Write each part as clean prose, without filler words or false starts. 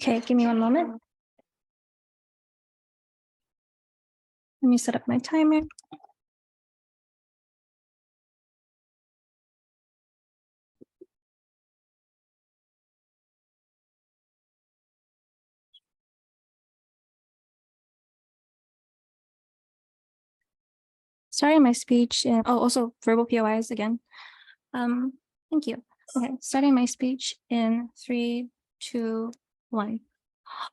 Okay, give me one moment. Let me set up my timer. Starting my speech, also verbal POIs again. Thank you. Okay, starting my speech in 3, 2, 1.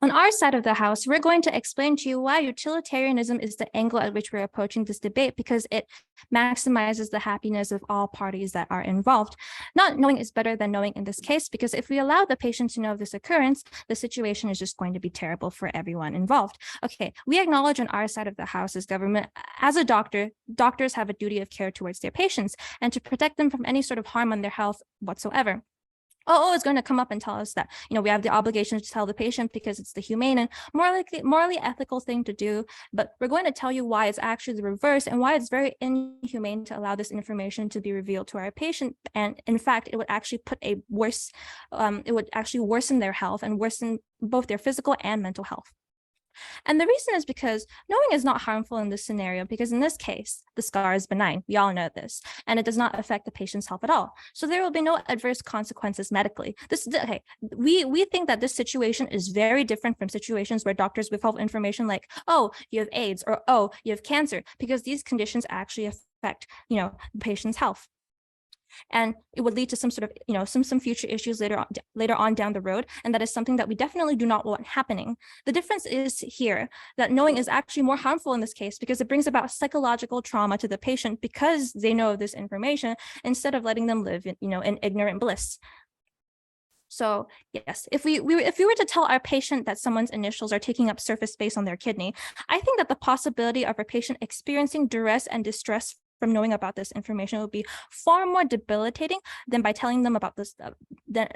On our side of the house, we're going to explain to you why utilitarianism is the angle at which we're approaching this debate, because it maximizes the happiness of all parties that are involved. Not knowing is better than knowing in this case, because if we allow the patient to know of this occurrence, the situation is just going to be terrible for everyone involved. Okay, we acknowledge on our side of the house as government, as a doctor, doctors have a duty of care towards their patients and to protect them from any sort of harm on their health whatsoever. Oh, is going to come up and tell us that, we have the obligation to tell the patient because it's the humane and morally ethical thing to do. But we're going to tell you why it's actually the reverse and why it's very inhumane to allow this information to be revealed to our patient. And in fact, it would actually put it would actually worsen their health and worsen both their physical and mental health. And the reason is because knowing is not harmful in this scenario, because in this case, the scar is benign. We all know this, and it does not affect the patient's health at all. So there will be no adverse consequences medically. We think that this situation is very different from situations where doctors withhold information like, oh, you have AIDS, or oh, you have cancer, because these conditions actually affect, the patient's health. And it would lead to some sort of, some future issues later on down the road. And that is something that we definitely do not want happening. The difference is here that knowing is actually more harmful in this case because it brings about psychological trauma to the patient because they know this information instead of letting them live in ignorant bliss. So yes, if we were to tell our patient that someone's initials are taking up surface space on their kidney, I think that the possibility of our patient experiencing duress and distress from knowing about this information would be far more debilitating than by telling them about this, the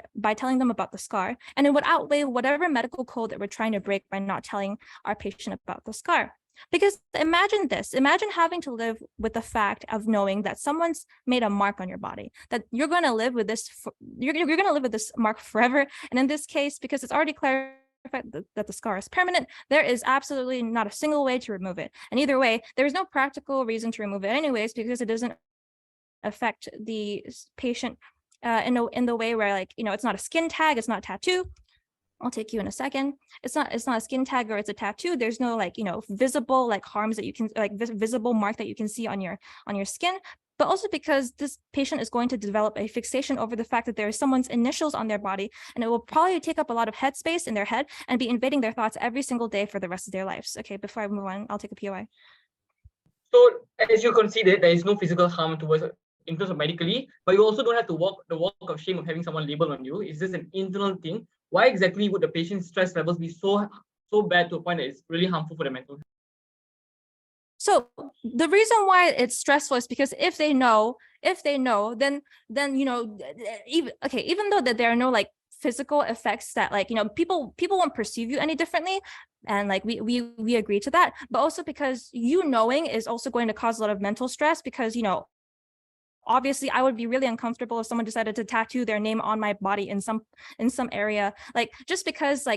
scar, and it would outweigh whatever medical code that we're trying to break by not telling our patient about the scar. Because imagine this, imagine having to live with the fact of knowing that someone's made a mark on your body, that you're going to live with this, you're going to live with this mark forever. And in this case, because it's already clarified that the scar is permanent, there is absolutely not a single way to remove it. And either way, there is no practical reason to remove it anyways, because it doesn't affect the patient in the way where, it's not a skin tag, it's not a tattoo. I'll take you in a second. It's not a skin tag or it's a tattoo. There's no visible harms that you can visible mark that you can see on your skin. But also because this patient is going to develop a fixation over the fact that there is someone's initials on their body, and it will probably take up a lot of headspace in their head and be invading their thoughts every single day for the rest of their lives. Okay, before I move on, I'll take a POI. So as you considered, there is no physical harm towards in terms of medically, but you also don't have to walk the walk of shame of having someone label on you. It's just an internal thing. Why exactly would the patient's stress levels be so bad to a point that it's really harmful for the mental health? So the reason why it's stressful is because if they know, then even though that there are no physical effects that people won't perceive you any differently, and we agree to that, but also because knowing is also going to cause a lot of mental stress, because obviously I would be really uncomfortable if someone decided to tattoo their name on my body in some area, just because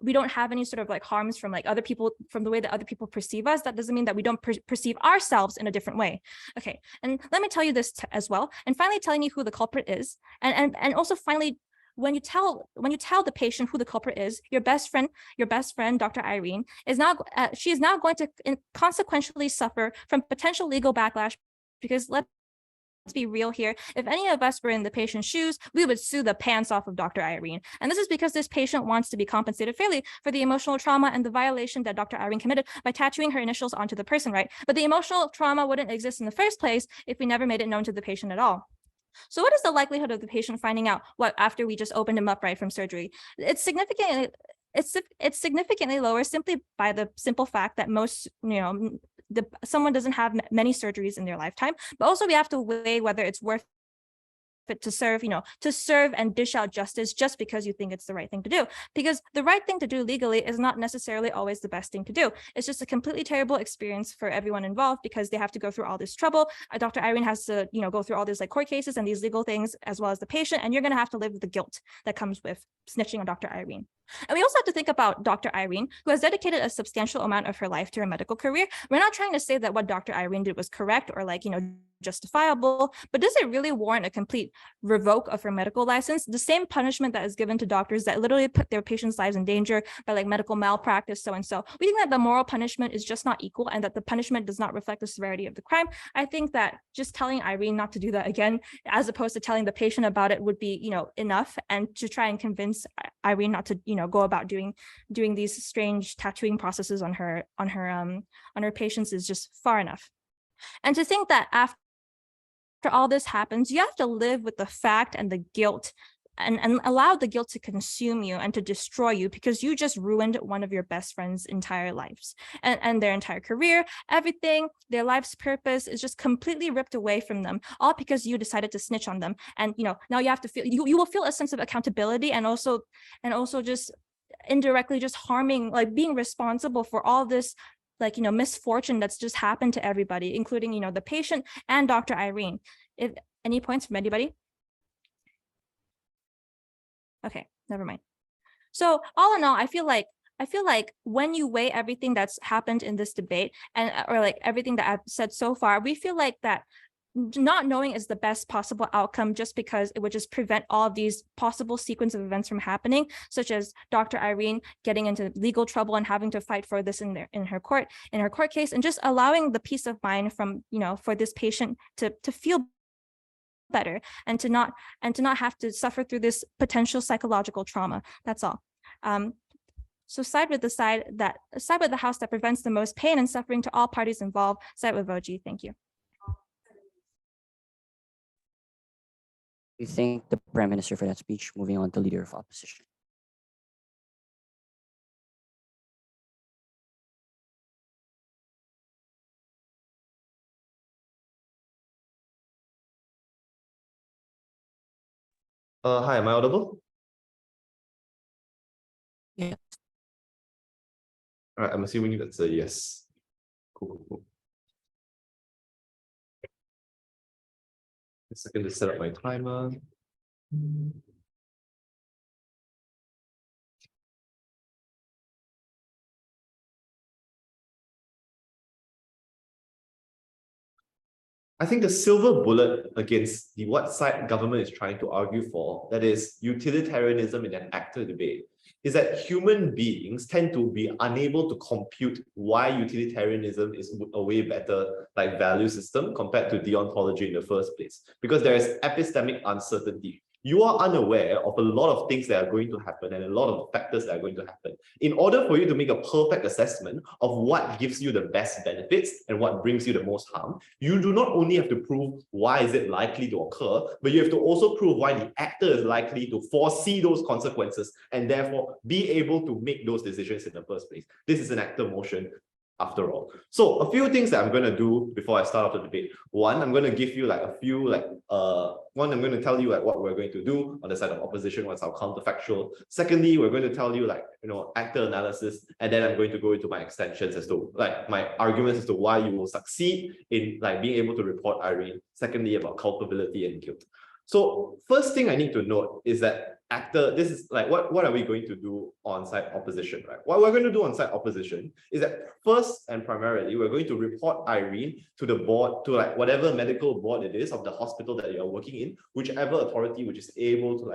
we don't have any sort of harms from other people, from the way that other people perceive us. That doesn't mean that we don't perceive ourselves in a different way. Okay, and let me tell you this as well, and finally telling you who the culprit is, and also finally, when you tell the patient who the culprit is, your best friend, Dr. Aireen, she is now going to consequentially suffer from potential legal backlash, because let's be real here. If any of us were in the patient's shoes, we would sue the pants off of Dr. Aireen. And this is because this patient wants to be compensated fairly for the emotional trauma and the violation that Dr. Aireen committed by tattooing her initials onto the person, right? But the emotional trauma wouldn't exist in the first place if we never made it known to the patient at all. So what is the likelihood of the patient finding out after we just opened him up right from surgery? It's significantly lower, simply by the simple fact that most, someone doesn't have many surgeries in their lifetime, but also we have to weigh whether it's worth it to serve and dish out justice just because you think it's the right thing to do. Because the right thing to do legally is not necessarily always the best thing to do. It's just a completely terrible experience for everyone involved, because they have to go through all this trouble. Dr. Aireen has to, go through all these court cases and these legal things, as well as the patient, and you're going to have to live with the guilt that comes with snitching on Dr. Aireen. And we also have to think about Dr. Aireen, who has dedicated a substantial amount of her life to her medical career. We're not trying to say that what Dr. Aireen did was correct or justifiable, but does it really warrant a complete revoke of her medical license? The same punishment that is given to doctors that literally put their patients' lives in danger by medical malpractice, so and so. We think that the moral punishment is just not equal and that the punishment does not reflect the severity of the crime. I think that just telling Aireen not to do that again, as opposed to telling the patient about it, would be, enough, and to try and convince Aireen not to, go about doing these strange tattooing processes on her patients is just far enough. And to think that after all this happens, you have to live with the fact and the guilt and allow the guilt to consume you and to destroy you because you just ruined one of your best friends' entire lives and their entire career, everything, their life's purpose is just completely ripped away from them, all because you decided to snitch on them. And, now you have to feel, you will feel a sense of accountability and also just indirectly just harming, being responsible for all this misfortune that's just happened to everybody, including, the patient and Dr. Aireen. If any points from anybody? Okay, never mind. So all in all, I feel like when you weigh everything that's happened in this debate or everything that I've said so far, we feel like that not knowing is the best possible outcome just because it would just prevent all of these possible sequence of events from happening, such as Dr. Aireen getting into legal trouble and having to fight for this in her court case, and just allowing the peace of mind from, for this patient to feel better and to not have to suffer through this potential psychological trauma. That's all. So side with the house that prevents the most pain and suffering to all parties involved. Side with Voji. Thank you. We thank the Prime Minister for that speech. Moving on to Leader of Opposition. Hi, am I audible? Yeah. All right, I'm assuming that's a yes. Cool. A second to set up my timer. I think the silver bullet against what side government is trying to argue for, that is utilitarianism in an actor debate, is that human beings tend to be unable to compute why utilitarianism is a way better value system compared to deontology in the first place, because there is epistemic uncertainty. You are unaware of a lot of things that are going to happen and a lot of factors that are going to happen. In order for you to make a perfect assessment of what gives you the best benefits and what brings you the most harm, you do not only have to prove why is it likely to occur, but you have to also prove why the actor is likely to foresee those consequences and therefore be able to make those decisions in the first place. This is an actor motion after all. So a few things that I'm going to do before I start off the debate. One, I'm going to give you a few I'm going to tell you what we're going to do on the side of opposition, what's our counterfactual. Secondly, we're going to tell you actor analysis, and then I'm going to go into my extensions as to my arguments as to why you will succeed in being able to report Aireen. Secondly, about culpability and guilt. So first thing I need to note is that this is what are we going to do on site opposition, right? What we're going to do on site opposition is that first and primarily we're going to report Aireen to the board, to whatever medical board it is of the hospital that you're working in, whichever authority which is able to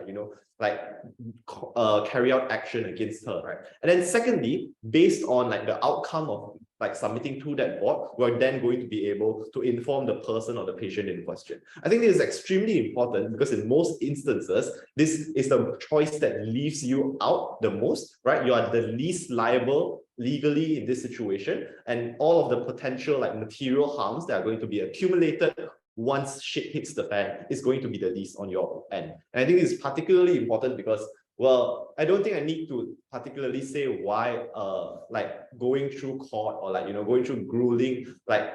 carry out action against her, right? And then secondly, based on the outcome of submitting to that board, we're then going to be able to inform the person or the patient in question. I think this is extremely important because in most instances, this is the choice that leaves you out the most, right? You are the least liable legally in this situation, and all of the potential material harms that are going to be accumulated once shit hits the fan is going to be the least on your end. And I think it's particularly important because, well, I don't think I need to particularly say why going through court or going through grueling,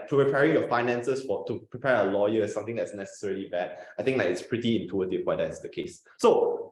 preparing your finances to prepare a lawyer is something that's necessarily bad. I think it's pretty intuitive why that's the case. So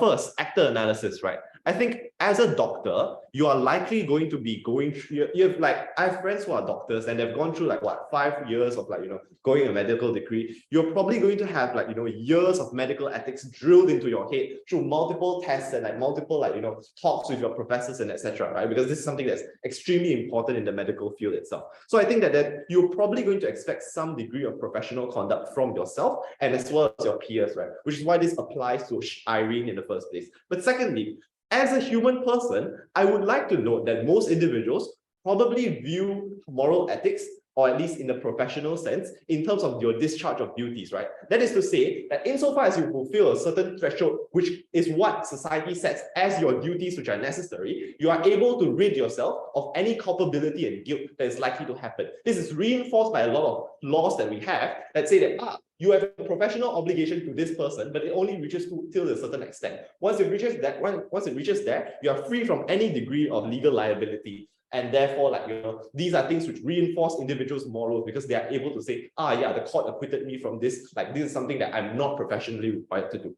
first, actor analysis, right? I think as a doctor, you are likely going to be going through, you have like, I have friends who are doctors and they've gone through like what, 5 years of like, going a medical degree. You're probably going to have like, years of medical ethics drilled into your head through multiple tests and like multiple like, talks with your professors and etc. Right? Because this is something that's extremely important in the medical field itself. So I think that you're probably going to expect some degree of professional conduct from yourself and as well as your peers, right? Which is why this applies to Aireen in the first place. But secondly, as a human person, I would like to note that most individuals probably view moral ethics, or at least in the professional sense, in terms of your discharge of duties, right? That is to say that insofar as you fulfill a certain threshold, which is what society sets as your duties which are necessary, you are able to rid yourself of any culpability and guilt that is likely to happen. This is reinforced by a lot of laws that we have that say that, you have a professional obligation to this person, but it only reaches till a certain extent. Once it reaches there, you are free from any degree of legal liability. And therefore, like, these are things which reinforce individuals' morals because they are able to say, yeah, the court acquitted me from this. Like, this is something that I'm not professionally required to do.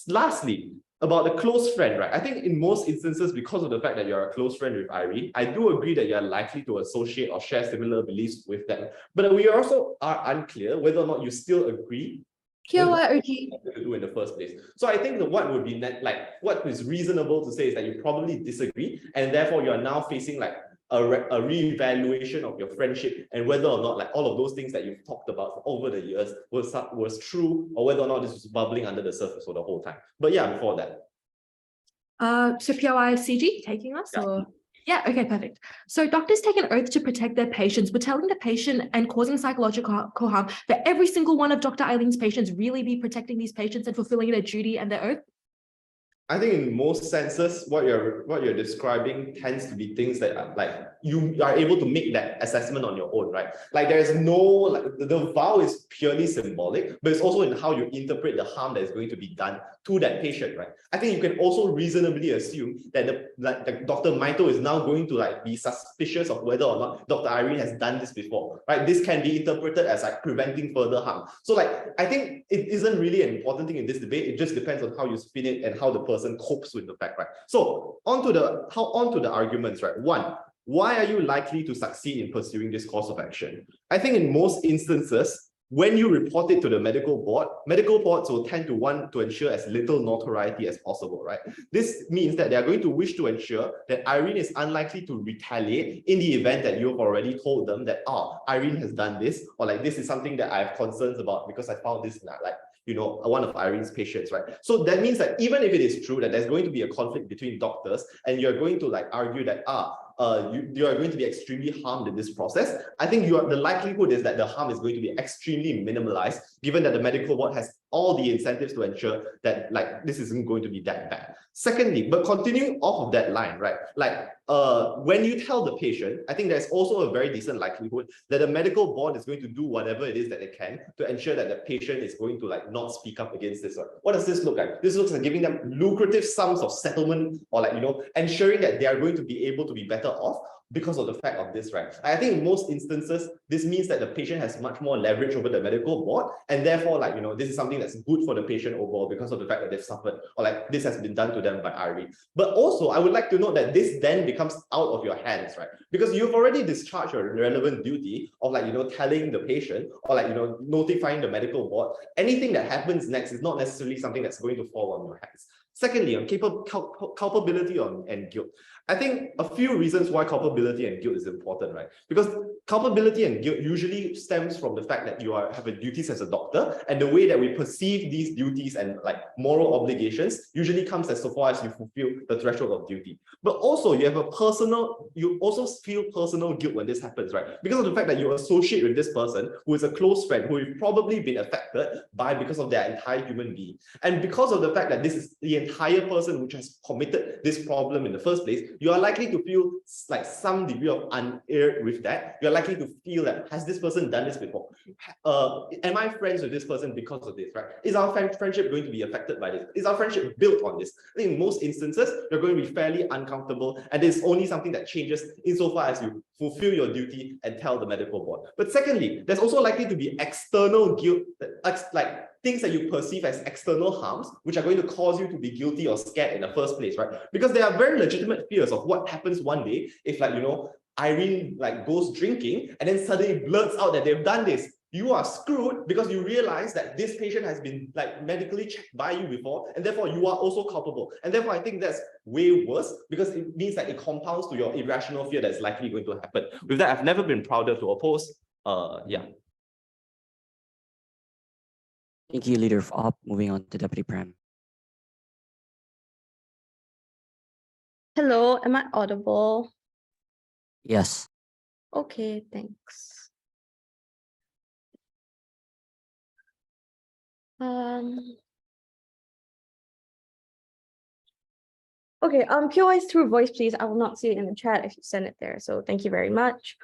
Lastly, about the close friend, right? I think in most instances, because of the fact that you're a close friend with Aireen, I do agree that you're likely to associate or share similar beliefs with them. But we also are unclear whether or not you still agree to do in the first place. So I think that what would be what is reasonable to say is that you probably disagree, and therefore you are now facing like a re-evaluation of your friendship and whether or not like all of those things that you've talked about over the years was true, or whether or not this was bubbling under the surface for the whole time. But yeah, before that. So POI CG taking us, Yeah. or? Yeah, okay, perfect. So doctors take an oath to protect their patients, but telling the patient and causing psychological harm that every single one of Dr. Aireen's patients really be protecting these patients and fulfilling their duty and their oath? I think in most senses, what you're describing tends to be things that are, like, you are able to make that assessment on your own, right? Like there is no, like the vow is purely symbolic, but it's also in how you interpret the harm that is going to be done to that patient, right? I think you can also reasonably assume that Dr. Maito is now going to like be suspicious of whether or not Dr. Aireen has done this before, right? This can be interpreted as like preventing further harm. So like, I think it isn't really an important thing in this debate. It just depends on how you spin it and how the person copes with the fact, right? So onto the arguments, right? One, why are you likely to succeed in pursuing this course of action? I think in most instances, when you report it to the medical boards will tend to want to ensure as little notoriety as possible, right? This means that they are going to wish to ensure that Aireen is unlikely to retaliate in the event that you've already told them that, Aireen has done this, or like this is something that I have concerns about because I found this like, one of Aireen's patients, right? So that means that even if it is true that there's going to be a conflict between doctors and you're going to like argue that, you are going to be extremely harmed in this process, I think the likelihood is that the harm is going to be extremely minimalized, given that the medical board has all the incentives to ensure that like this isn't going to be that bad. Secondly, but continuing off of that line, right? Like when you tell the patient, I think there's also a very decent likelihood that the medical board is going to do whatever it is that they can to ensure that the patient is going to like not speak up against this. What does this look like? This looks like giving them lucrative sums of settlement, or like, ensuring that they are going to be able to be better off because of the fact of this, right? I think in most instances, this means that the patient has much more leverage over the medical board, and therefore, like, this is something that's good for the patient overall because of the fact that they've suffered, or like this has been done to them by Aireen. But also, I would like to note that this then becomes out of your hands, right? Because you've already discharged your relevant duty of like, telling the patient, or like, notifying the medical board. Anything that happens next is not necessarily something that's going to fall on your hands. Secondly, on culpability and guilt. I think a few reasons why culpability and guilt is important, right? Because culpability and guilt usually stems from the fact that you have a duties as a doctor, and the way that we perceive these duties and like moral obligations usually comes as so far as you fulfill the threshold of duty. But also you also feel personal guilt when this happens, right? Because of the fact that you associate with this person who is a close friend, who you've probably been affected by because of their entire human being. And because of the fact that this is the entire person which has committed this problem in the first place, you are likely to feel like some degree of unease with that. You're likely to feel that, has this person done this before? Am I friends with this person because of this, right? Is our friendship going to be affected by this? Is our friendship built on this? I think in most instances, you're going to be fairly uncomfortable, and it's only something that changes insofar as you fulfill your duty and tell the medical board. But secondly, there's also likely to be external guilt, like things that you perceive as external harms, which are going to cause you to be guilty or scared in the first place, right? Because there are very legitimate fears of what happens one day if, like, Aireen goes drinking and then suddenly blurts out that they've done this. You are screwed because you realize that this patient has been medically checked by you before, and therefore you are also culpable. And therefore I think that's way worse because it means that it compounds to your irrational fear that's likely going to happen. With that, I've never been prouder to oppose. Yeah. Thank you, Leader of Op. Moving on to Deputy Prem. Hello, am I audible? Yes. Okay, thanks. Okay, POIs through voice, please. I will not see it in the chat if you send it there. So thank you very much.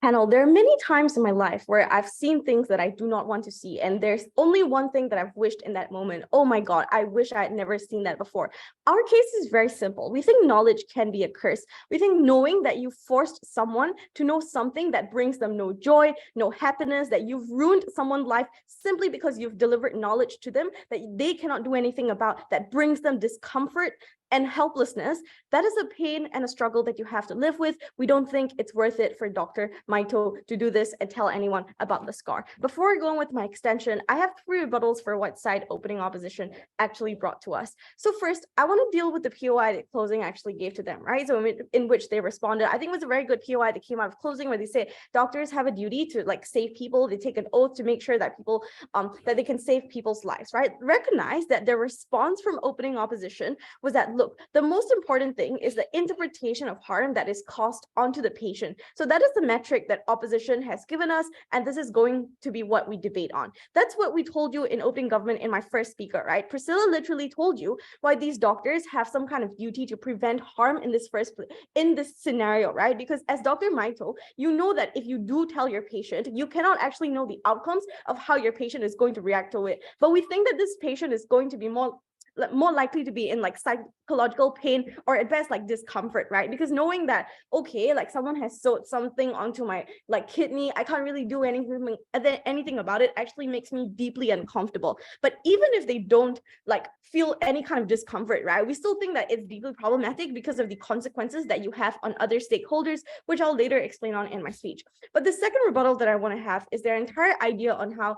Panel, there are many times in my life where I've seen things that I do not want to see. And there's only one thing that I've wished in that moment. Oh my God, I wish I had never seen that before. Our case is very simple. We think knowledge can be a curse. We think knowing that you forced someone to know something that brings them no joy, no happiness, that you've ruined someone's life simply because you've delivered knowledge to them that they cannot do anything about, that brings them discomfort and helplessness, that is a pain and a struggle that you have to live with. We don't think it's worth it for Dr. Maito to do this and tell anyone about the scar. Before I go on with my extension, I have 3 rebuttals for what side opening opposition actually brought to us. So first, I want to deal with the POI that closing actually gave to them, right? So in which they responded. I think it was a very good POI that came out of closing where they say doctors have a duty to save people. They take an oath to make sure that people, that they can save people's lives, right? Recognize that their response from opening opposition was that, look, the most important thing is the interpretation of harm that is caused onto the patient. So that is the metric that opposition has given us, and this is going to be what we debate on. That's what we told you in opening government in my first speaker, right? Priscilla literally told you why these doctors have some kind of duty to prevent harm in this scenario, right? Because as Dr. Maito, you know that if you do tell your patient, you cannot actually know the outcomes of how your patient is going to react to it. But we think that this patient is going to be more likely to be in psychological pain or at best discomfort, right? Because knowing that, okay, someone has sewed something onto my kidney, I can't really do anything about it, actually makes me deeply uncomfortable. But even if they don't feel any kind of discomfort, right, we still think that it's deeply problematic because of the consequences that you have on other stakeholders, which I'll later explain on in my speech. But the second rebuttal that I want to have is their entire idea on how,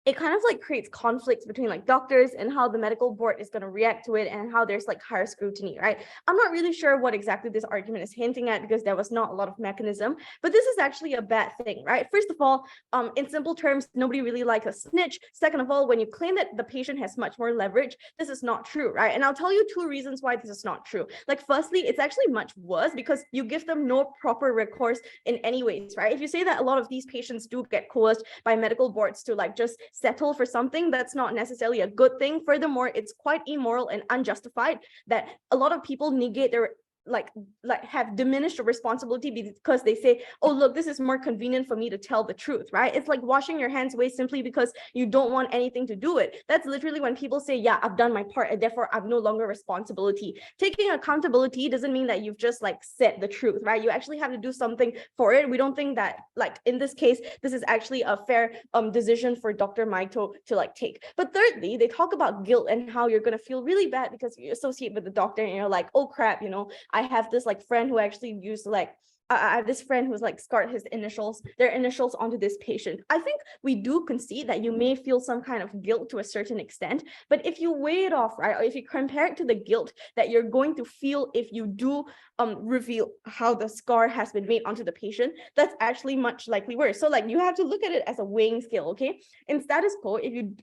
it kind of creates conflicts between doctors and how the medical board is going to react to it and how there's higher scrutiny, right? I'm not really sure what exactly this argument is hinting at because there was not a lot of mechanism, but this is actually a bad thing, right? First of all, in simple terms, nobody really likes a snitch. Second of all, when you claim that the patient has much more leverage, this is not true, right? And I'll tell you 2 reasons why this is not true. Firstly, it's actually much worse because you give them no proper recourse in any ways, right? If you say that a lot of these patients do get coerced by medical boards to just settle for something, that's not necessarily a good thing. Furthermore, it's quite immoral and unjustified that a lot of people negate their have diminished responsibility because they say, oh, look, this is more convenient for me to tell the truth, right? It's like washing your hands away simply because you don't want anything to do it. That's literally when people say, yeah, I've done my part and therefore I've no longer responsibility. Taking accountability doesn't mean that you've just said the truth, right? You actually have to do something for it. We don't think that in this case, this is actually a fair decision for Dr. Maito to take. But thirdly, they talk about guilt and how you're going to feel really bad because you associate with the doctor and you're like, oh crap, I have this friend who actually used I have this friend who's scarred their initials onto this patient. I think we do concede that you may feel some kind of guilt to a certain extent, but if you weigh it off, right, or if you compare it to the guilt that you're going to feel if you do reveal how the scar has been made onto the patient, that's actually much likely worse. So you have to look at it as a weighing scale, okay? In status quo, if you,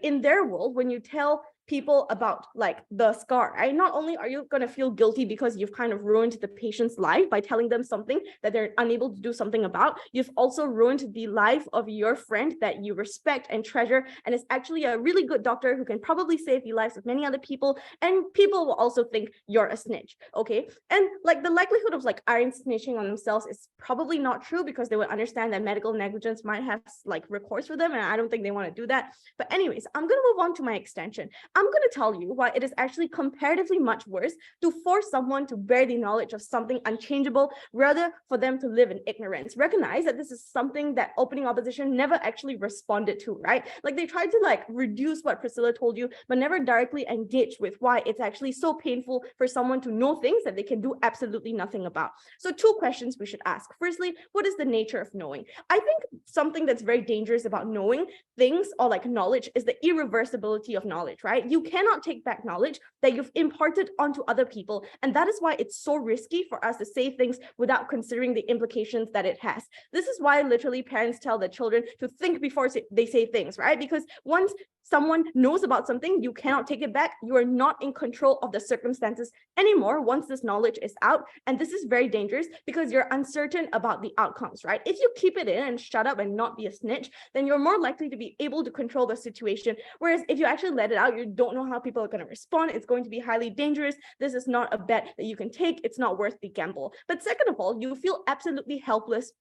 in their world, when you tell people about like the scar, right? Not only are you going to feel guilty because you've kind of ruined the patient's life by telling them something that they're unable to do something about, you've also ruined the life of your friend that you respect and treasure, and is actually a really good doctor who can probably save the lives of many other people, and people will also think you're a snitch, okay? And like the likelihood of like Aireen snitching on themselves is probably not true, because they would understand that medical negligence might have like recourse for them, and I don't think they want to do that. But anyways, I'm going to move on to my extension. I'm going to tell you why it is actually comparatively much worse to force someone to bear the knowledge of something unchangeable rather for them to live in ignorance. Recognize that this is something that opening opposition never actually responded to, right? Like they tried to like reduce what Priscilla told you, but never directly engage with why it's actually so painful for someone to know things that they can do absolutely nothing about. So 2 questions we should ask. Firstly, what is the nature of knowing? I think something that's very dangerous about knowing things or like knowledge is the irreversibility of knowledge, right? You cannot take back knowledge that you've imparted onto other people. And that is why it's so risky for us to say things without considering the implications that it has. This is why literally parents tell their children to think before they say things, right? Because once someone knows about something, you cannot take it back. You are not in control of the circumstances anymore once this knowledge is out. And this is very dangerous because you're uncertain about the outcomes, right? If you keep it in and shut up and not be a snitch, then you're more likely to be able to control the situation. Whereas if you actually let it out, you don't know how people are going to respond. It's going to be highly dangerous. This is not a bet that you can take. It's not worth the gamble. But second of all, you feel absolutely helpless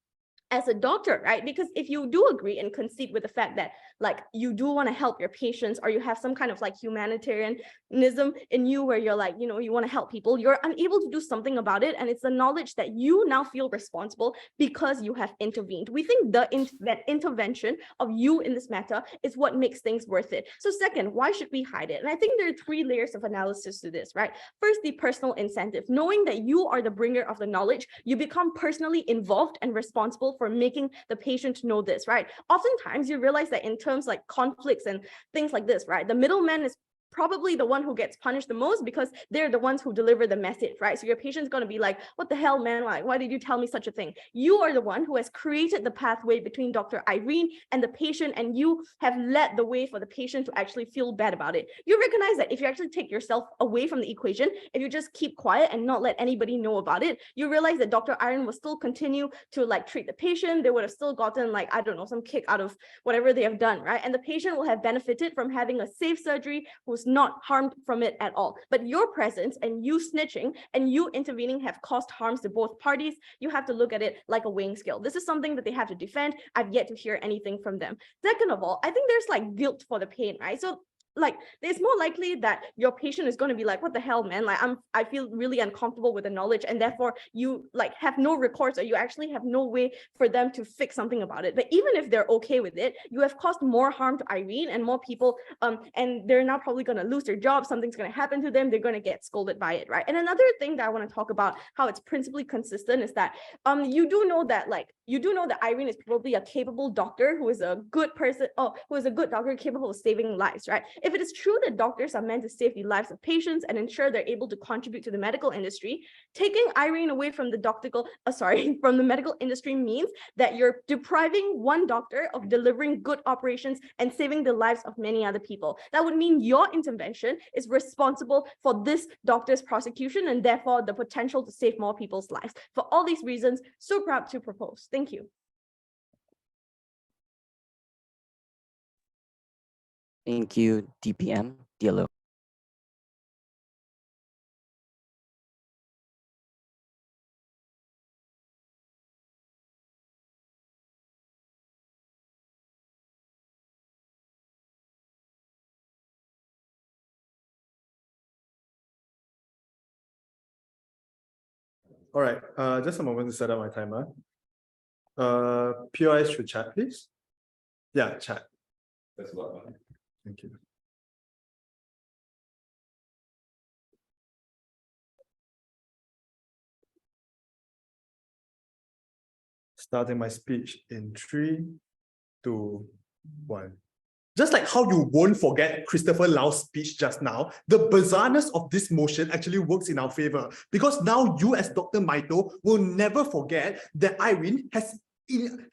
as a doctor, right? Because if you do agree and concede with the fact that like you do want to help your patients, or you have some kind of like humanitarianism in you where you're like, you know, you want to help people, you're unable to do something about it. And it's the knowledge that you now feel responsible because you have intervened. We think that intervention of you in this matter is what makes things worth it. So second, why should we hide it? And I think there are 3 layers of analysis to this, right? First, the personal incentive. Knowing that you are the bringer of the knowledge, you become personally involved and responsible for making the patient know this, right? Oftentimes you realize that in terms like conflicts and things like this, right? The middleman is probably the one who gets punished the most because they're the ones who deliver the message, right? So your patient's going to be like, what the hell, man? Why did you tell me such a thing? You are the one who has created the pathway between Dr. Aireen and the patient, and you have led the way for the patient to actually feel bad about it. You recognize that if you actually take yourself away from the equation, if you just keep quiet and not let anybody know about it, you realize that Dr. Aireen will still continue to like treat the patient. They would have still gotten like, I don't know, some kick out of whatever they have done, right? And the patient will have benefited from having a safe surgery, who's not harmed from it at all. But your presence and you snitching and you intervening have caused harms to both parties. You have to look at it like a weighing scale. This is something that they have to defend. I've yet to hear anything from them. Second of all, I think there's like guilt for the pain, right? So like it's more likely that your patient is going to be like, what the hell, man? Like I feel really uncomfortable with the knowledge, and therefore you like have no recourse, or you actually have no way for them to fix something about it. But even if they're okay with it, you have caused more harm to Aireen and more people, and they're now probably going to lose their job. Something's going to happen to them. They're going to get scolded by it, right? And another thing that I want to talk about how it's principally consistent is that you do know that Aireen is probably a capable doctor who is a good person, who is a good doctor capable of saving lives, right? If it is true that doctors are meant to save the lives of patients and ensure they're able to contribute to the medical industry, taking Aireen away from the medical industry means that you're depriving one doctor of delivering good operations and saving the lives of many other people. That would mean your intervention is responsible for this doctor's prosecution and therefore the potential to save more people's lives. For all these reasons, so proud to propose. Thank you. Thank you, DPM. Diallo. All right, just a moment to set up my timer. POS should chat, please. Yeah, chat. That's a lot. Thank you. Starting my speech in 3, 2, 1. Just like how you won't forget Christopher Lau's speech just now, the bizarreness of this motion actually works in our favor, because now you as Dr. Maito will never forget that Aireen has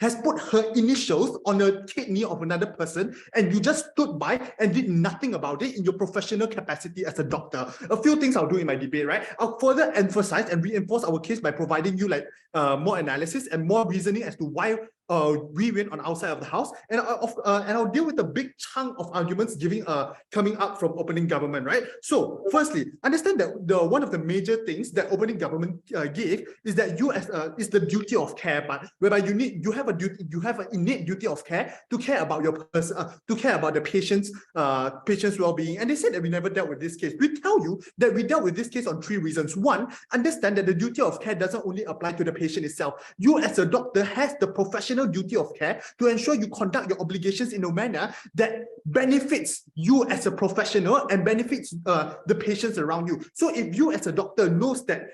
has put her initials on a kidney of another person, and you just stood by and did nothing about it in your professional capacity as a doctor. A few things I'll do in my debate, right? I'll further emphasize and reinforce our case by providing you like more analysis and more reasoning as to why we win on our side of the house, and I'll deal with a big chunk of arguments coming up from opening government, right? So, firstly, understand that one of the major things that opening government gave is that is the duty of care part, whereby you have an innate duty of care to care about your person, to care about the patient's well-being. And they said that we never dealt with this case. We tell you that we dealt with this case on 3 reasons. One, understand that the duty of care doesn't only apply to the patient itself. You as a doctor has the professional duty of care to ensure you conduct your obligations in a manner that benefits you as a professional and benefits the patients around you. So if you as a doctor knows that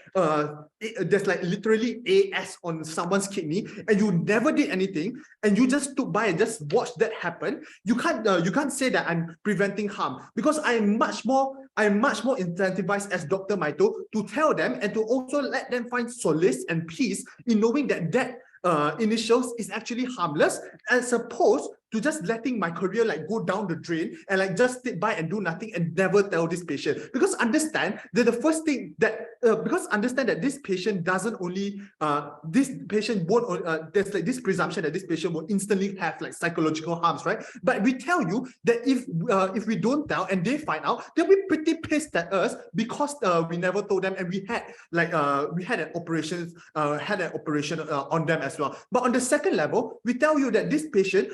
there's like literally AS on someone's kidney and you never did anything and you just stood by and just watched that happen, you can't say that I'm preventing harm, because I'm much more incentivized as Dr. Maito to tell them and to also let them find solace and peace in knowing that initials is actually harmless, as opposed to just letting my career like go down the drain and like just sit by and do nothing and never tell this patient. Because understand that the first thing that this patient doesn't only this patient won't there's like this presumption that this patient will instantly have like psychological harms, right? But we tell you that if we don't tell and they find out, they'll be pretty pissed at us because we never told them, and we had an operation on them as well. But on the second level, we tell you that this patient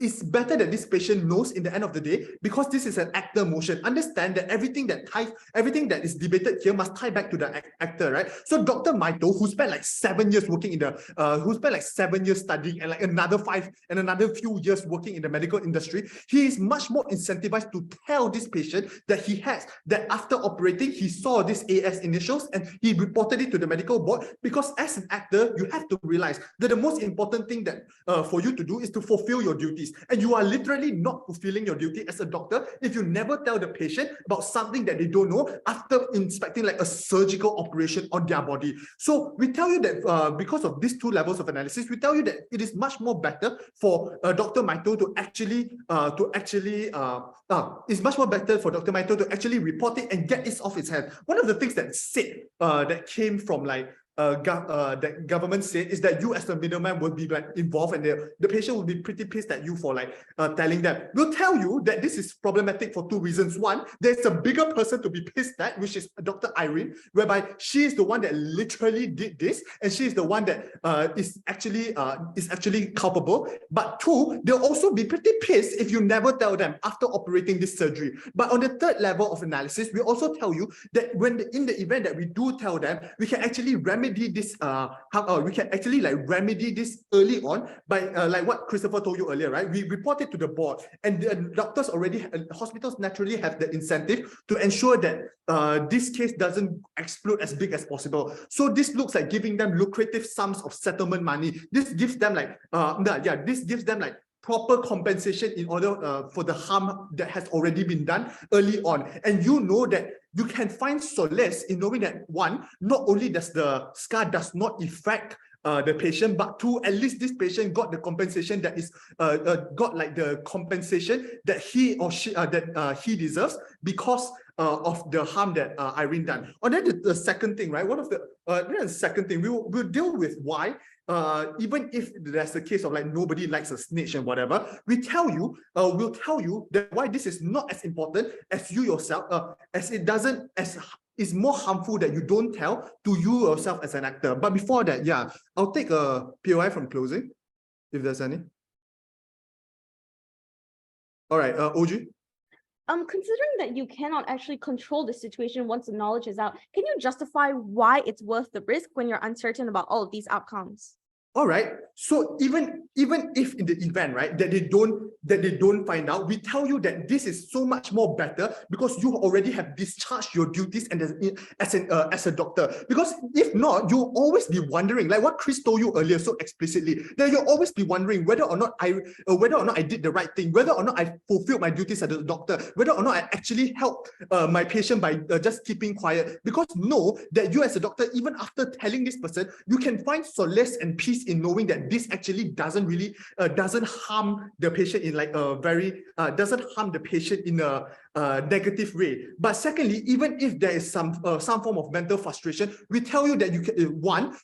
it's better that this patient knows in the end of the day, because this is an actor motion. Understand that everything that is debated here must tie back to the actor, right? So Dr. Maito, who spent like 7 years working in who spent like 7 years studying and like another 5 and another few years working in the medical industry, he is much more incentivized to tell this patient that after operating, he saw this AS initials and he reported it to the medical board, because as an actor, you have to realize that the most important thing that for you to do is to fulfill your duties. And you are literally not fulfilling your duty as a doctor if you never tell the patient about something that they don't know after inspecting like a surgical operation on their body. So we tell you that because of these 2 levels of analysis, we tell you that it is much more better for Dr. Maito to actually it's much more better for Dr. Maito to actually report it and get this off his head. One of the things that came from like that government said is that you as the middleman will be like involved, and the patient will be pretty pissed at you for like telling them. We'll tell you that this is problematic for 2 reasons. One, there's a bigger person to be pissed at, which is Dr. Aireen, whereby she is the one that literally did this, and she is the one that is actually culpable. But 2, they'll also be pretty pissed if you never tell them after operating this surgery. But on the 3rd level of analysis, we also tell you that in the event that we do tell them, we can actually remedy this early on by like what Christopher told you earlier, right? We report it to the board, and the hospitals naturally have the incentive to ensure that this case doesn't explode as big as possible. So this looks like giving them lucrative sums of settlement money. This gives them like proper compensation in order for the harm that has already been done early on. And you know that you can find solace in knowing that 1, not only does the scar does not affect the patient, but 2, at least this patient got the compensation that is got like the compensation that he or she he deserves because of the harm that Aireen done. And then the second thing, right? The second thing, we'll deal with why. Even if there's a case of like nobody likes a snitch and whatever, we'll tell you that why this is not as important as you yourself, as it's more harmful that you don't tell to you yourself as an actor. But before that, yeah, I'll take a POI from closing, if there's any. All right, OG. Considering that you cannot actually control the situation once the knowledge is out, can you justify why it's worth the risk when you're uncertain about all of these outcomes? All right. So even if in the event, right, that they don't find out, we tell you that this is so much more better because you already have discharged your duties and as a doctor. Because if not, you'll always be wondering, like what Chris told you earlier so explicitly, that you'll always be wondering whether or not I did the right thing, whether or not I fulfilled my duties as a doctor, whether or not I actually helped my patient by just keeping quiet. Because know that you as a doctor, even after telling this person, you can find solace and peace in knowing that this actually doesn't harm the patient in like a very doesn't harm the patient in a negative way. But secondly, even if there is some form of mental frustration, we tell you that you can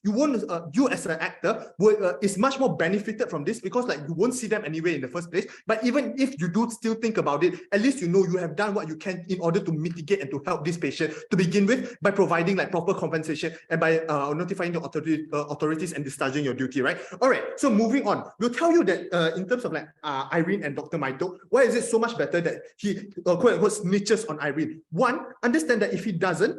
you as an actor is much more benefited from this because like you won't see them anyway in the first place. But even if you do still think about it, at least you know you have done what you can in order to mitigate and to help this patient to begin with by providing like proper compensation and by notifying the authorities and discharging your duty, right? All right, so moving on, we'll tell you that in terms of like Aireen and Dr. Maito, why is it so much better that he quote unquote snitches on Aireen? One, understand that if he doesn't,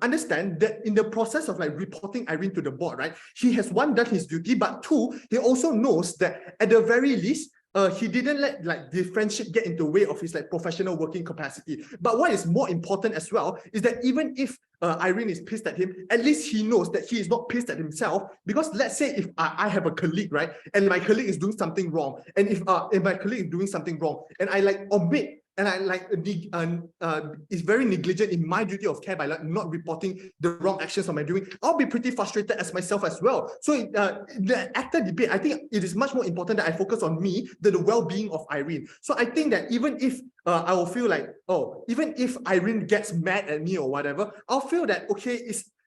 understand that in the process of like reporting Aireen to the board, right, he has one, done his duty, but two, he also knows that at the very least, he didn't let like the friendship get in the way of his like professional working capacity. But what is more important as well is that even if Aireen is pissed at him, at least he knows that he is not pissed at himself. Because let's say if I have a colleague, right, and my colleague is doing something wrong, and if my colleague is doing something wrong, and I like omit and I like is very negligent in my duty of care by like not reporting the wrong actions of my doing, I'll be pretty frustrated as myself as well. So the actor debate, I think it is much more important that I focus on me than the well-being of Aireen. So I think that even if I will feel like, oh, even if Aireen gets mad at me or whatever, I'll feel that, okay,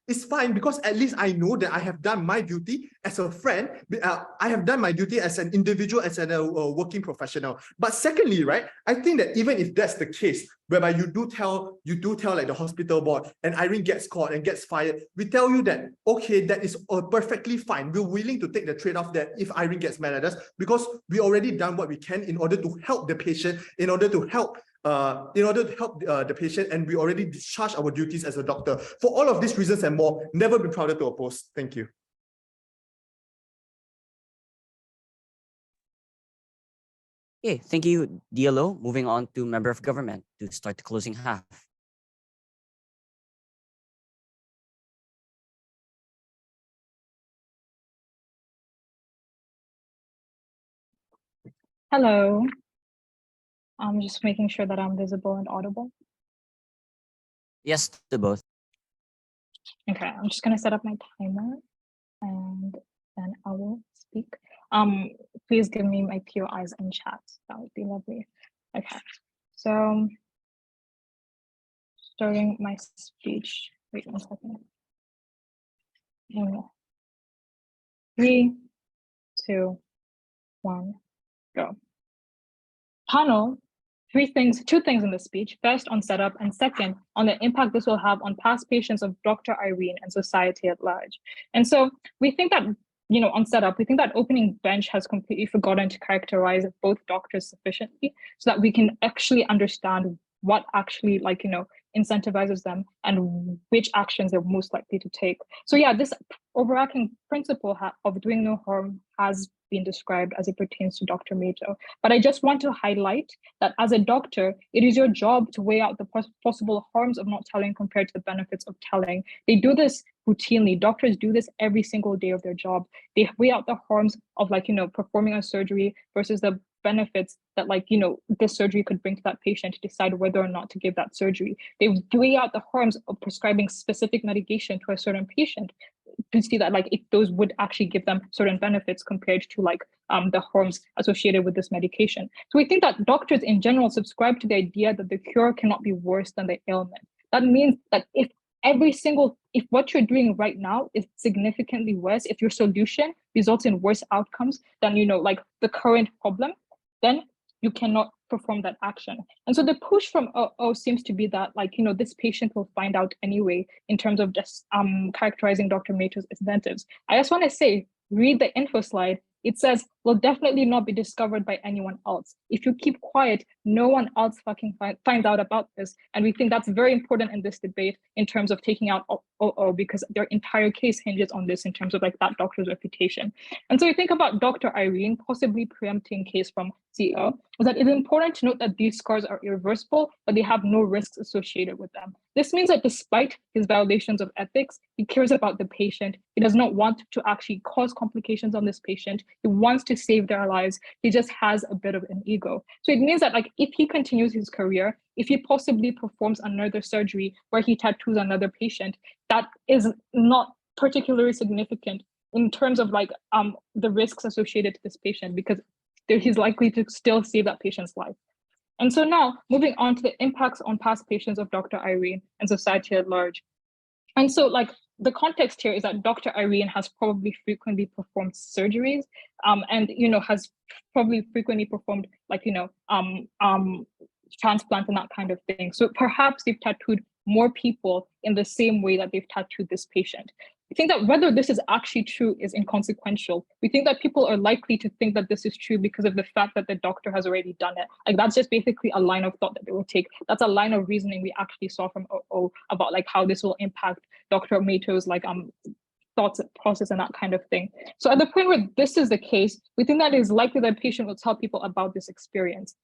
it's fine because at least I know that I have done my duty as a friend. I have done my duty as an individual, as a working professional. But secondly, right, I think that even if that's the case, whereby you do tell like the hospital board and Aireen gets caught and gets fired, we tell you that, okay, that is perfectly fine. We're willing to take the trade-off that if Aireen gets mad at us, because we already done what we can in order to help the patient, in order to help the patient, and we already discharged our duties as a doctor. For all of these reasons and more, never been prouder to oppose. Thank you. Okay, thank you, DLO. Moving on to member of government to start the closing half. Hello. I'm just making sure that I'm visible and audible. Yes, to both. Okay, I'm just gonna set up my timer and then I will speak. Please give me my POIs in chat. That would be lovely. Okay, so starting my speech. Wait 1 second. And 3, 2, 1, go. Panel. Two things in the speech. First, on setup, and second, on the impact this will have on past patients of Dr. Aireen and society at large. And so we think that, on setup, we think that opening bench has completely forgotten to characterize both doctors sufficiently so that we can actually understand what actually, incentivizes them and which actions they're most likely to take. So yeah, this overarching principle of doing no harm has been described as it pertains to Dr. Maito. But I just want to highlight that as a doctor, it is your job to weigh out the possible harms of not telling compared to the benefits of telling. They do this routinely. Doctors do this every single day of their job. They weigh out the harms of performing a surgery versus the benefits that this surgery could bring to that patient to decide whether or not to give that surgery. They weigh out the harms of prescribing specific medication to a certain patient to see that if those would actually give them certain benefits compared to the harms associated with this medication. So we think that doctors in general subscribe to the idea that the cure cannot be worse than the ailment. That means that if what you're doing right now is significantly worse, if your solution results in worse outcomes than the current problem, then you cannot perform that action. And so the push from seems to be that this patient will find out anyway in terms of just characterizing Dr. Maito's incentives. I just want to say, read the Infoslide. It says, will definitely not be discovered by anyone else. If you keep quiet, no one else fucking finds out about this. And we think that's very important in this debate in terms of taking out OO, because their entire case hinges on this in terms of like that doctor's reputation. And so we think about Dr. Aireen possibly preempting case from CEO, is that it's important to note that these scars are irreversible, but they have no risks associated with them. This means that despite his violations of ethics, he cares about the patient. He does not want to actually cause complications on this patient. He wants to save their lives. He just has a bit of an ego. So it means that like if he continues his career, if he possibly performs another surgery where he tattoos another patient, that is not particularly significant in terms of like the risks associated to this patient, because he's likely to still save that patient's life. And so now moving on to the impacts on past patients of Dr. Aireen and society at large. And so like the context here is that Dr. Aireen has probably frequently performed surgeries and, you know, has probably frequently performed like, you know, transplant and that kind of thing. So perhaps they've tattooed more people in the same way that they've tattooed this patient. I think that whether this is actually true is inconsequential. We think that people are likely to think that this is true because of the fact that the doctor has already done it. Like that's just basically a line of thought that they will take. That's a line of reasoning we actually saw from OO about like how this will impact Dr. Maito's like thoughts process and that kind of thing. So at the point where this is the case, we think that it is likely that the patient will tell people about this experience.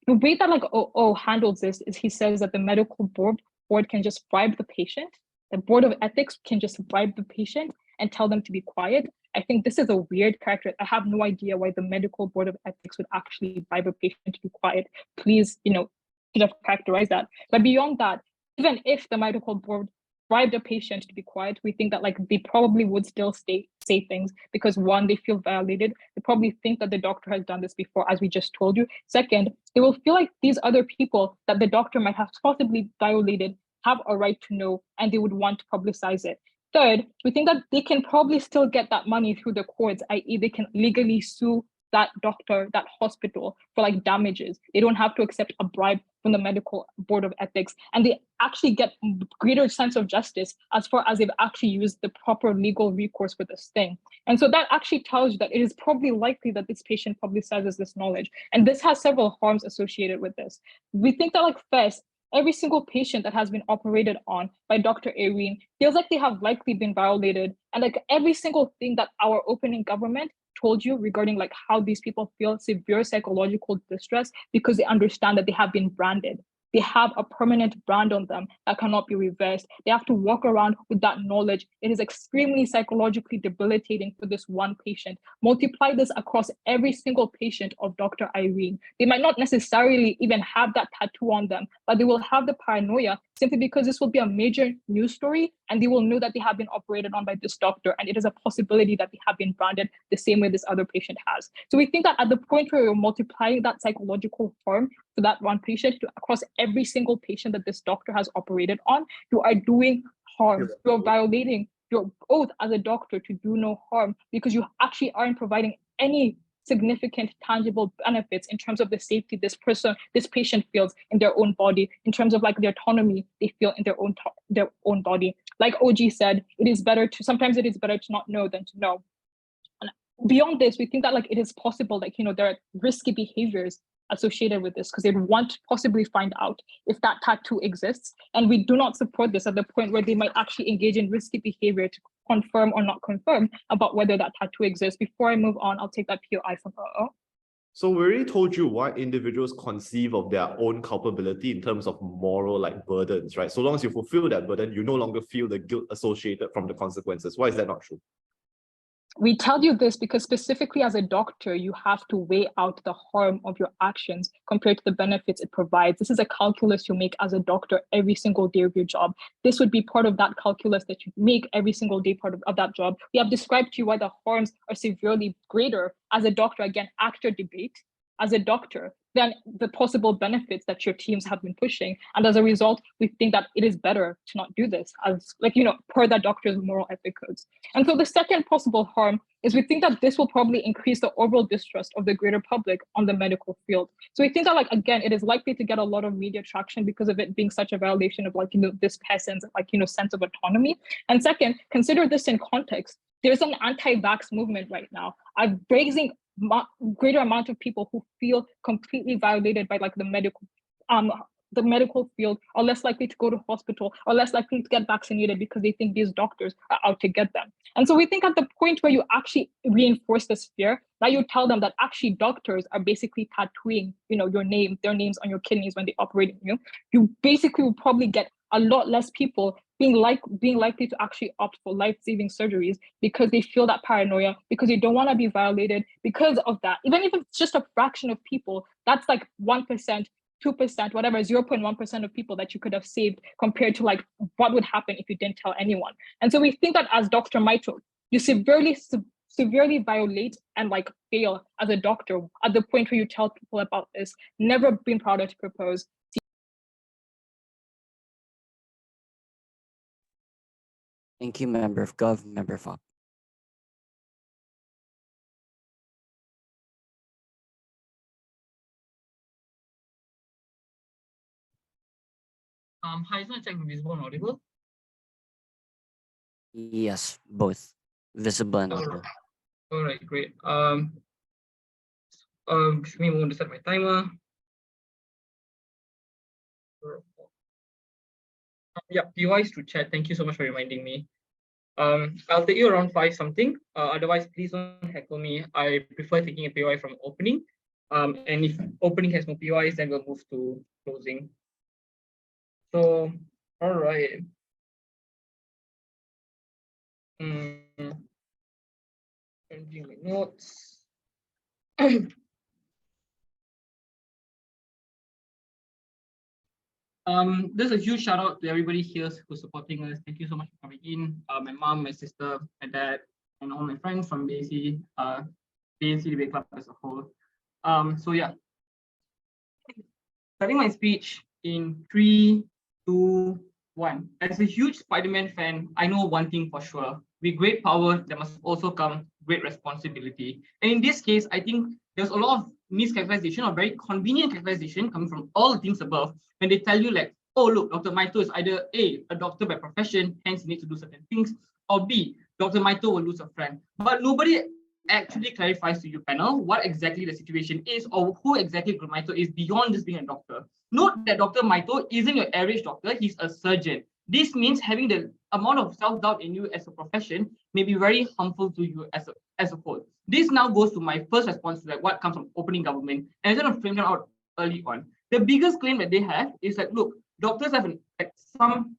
The way that like OO handles this is he says that the medical board can just bribe the patient. The board of ethics can just bribe the patient and tell them to be quiet. I think this is a weird character. I have no idea why the medical board of ethics would actually bribe a patient to be quiet. Please, you know, should have characterized that. But beyond that, even if the medical board bribed a patient to be quiet, we think that like they probably would still say things because one, they feel violated. They probably think that the doctor has done this before, as we just told you. Second, they will feel like these other people that the doctor might have possibly violated have a right to know, and they would want to publicize it. Third, we think that they can probably still get that money through the courts, i.e. they can legally sue that doctor, that hospital for like damages. They don't have to accept a bribe from the medical board of ethics, and they actually get greater sense of justice as far as they've actually used the proper legal recourse for this thing. And so that actually tells you that it is probably likely that this patient publicizes this knowledge. And this has several harms associated with this. We think that like first, every single patient that has been operated on by Dr. Aireen feels like they have likely been violated. And like every single thing that our opening government told you regarding like how these people feel severe psychological distress because they understand that they have been branded. They have a permanent brand on them that cannot be reversed. They have to walk around with that knowledge. It is extremely psychologically debilitating for this one patient. Multiply this across every single patient of Dr. Aireen. They might not necessarily even have that tattoo on them, but they will have the paranoia simply because this will be a major news story and they will know that they have been operated on by this doctor, and it is a possibility that they have been branded the same way this other patient has. So we think that at the point where you're multiplying that psychological harm for that one patient across every single patient that this doctor has operated on, you are doing harm. You're violating your oath as a doctor to do no harm because you actually aren't providing any significant tangible benefits in terms of the safety this patient feels in their own body, in terms of like the autonomy they feel in their own body. Like OG said, sometimes it is better to not know than to know. And beyond this, we think that like it is possible that, you know, there are risky behaviors associated with this because they want to possibly find out if that tattoo exists. And we do not support this at the point where they might actually engage in risky behavior to confirm or not confirm about whether that tattoo exists. Before I move on, I'll take that POI from OO. So we already told you why individuals conceive of their own culpability in terms of moral like burdens, right? So long as you fulfill that burden, you no longer feel the guilt associated from the consequences. Why is that not true? We tell you this because specifically as a doctor, you have to weigh out the harm of your actions compared to the benefits it provides. This is a calculus you make as a doctor every single day of your job. This would be part of that calculus that you make every single day part of that job. We have described to you why the harms are severely greater as a doctor, again, actor debate, as a doctor, than the possible benefits that your teams have been pushing. And as a result, we think that it is better to not do this as like, you know, per that doctor's moral ethic codes. And so the second possible harm is we think that this will probably increase the overall distrust of the greater public on the medical field. So we think that like, again, it is likely to get a lot of media traction because of it being such a violation of like, you know, this person's like, you know, sense of autonomy. And second, consider this in context. there's an anti-vax movement right now, a greater amount of people who feel completely violated by like the medical field, are less likely to go to hospital, or less likely to get vaccinated because they think these doctors are out to get them. And so we think at the point where you actually reinforce this fear, that you tell them that actually doctors are basically tattooing, their names on your kidneys when they operate on you, you basically will probably get a lot less people being likely to actually opt for life-saving surgeries because they feel that paranoia, because they don't want to be violated because of that. Even if it's just a fraction of people, that's like 1%, 2%, whatever, 0.1% of people that you could have saved compared to like what would happen if you didn't tell anyone. And so we think that as Dr. Maito, you severely violate and like fail as a doctor at the point where you tell people about this. Never been prouder to propose. Thank you, Member of Gov, Member of Op. Hi, is my check visible and audible? Yes, both visible and audible. All right, great. Give me a moment to set my timer. Yeah, POIs to chat. Thank you so much for reminding me. I'll take you around 5 something. Otherwise, please don't heckle me. I prefer taking a POI from opening. And if opening has no POIs, then we'll move to closing. So, all right. Changing my notes. There's a huge shout out to everybody here who's supporting us. Thank you so much for coming in. My mom, my sister, my dad, and all my friends from BAC, Debate Club as a whole. So yeah, starting my speech in 3, 2, 1. As a huge Spider-Man fan, I know one thing for sure. With great power, there must also come great responsibility. And in this case, I think there's a lot of mischaracterization or very convenient characterization coming from all the things above when they tell you like, oh, look, Dr. Maito is either A, a doctor by profession, hence he needs to do certain things, or B, Dr. Maito will lose a friend. But nobody actually clarifies to you, panel, what exactly the situation is or who exactly Dr. Maito is beyond just being a doctor. Note that Dr. Maito isn't your average doctor, he's a surgeon. This means having the amount of self-doubt in you as a profession may be very harmful to you as a whole. This now goes to my first response to like what comes from opening government, and I'm going to frame them out early on. The biggest claim that they have is like, look, doctors have some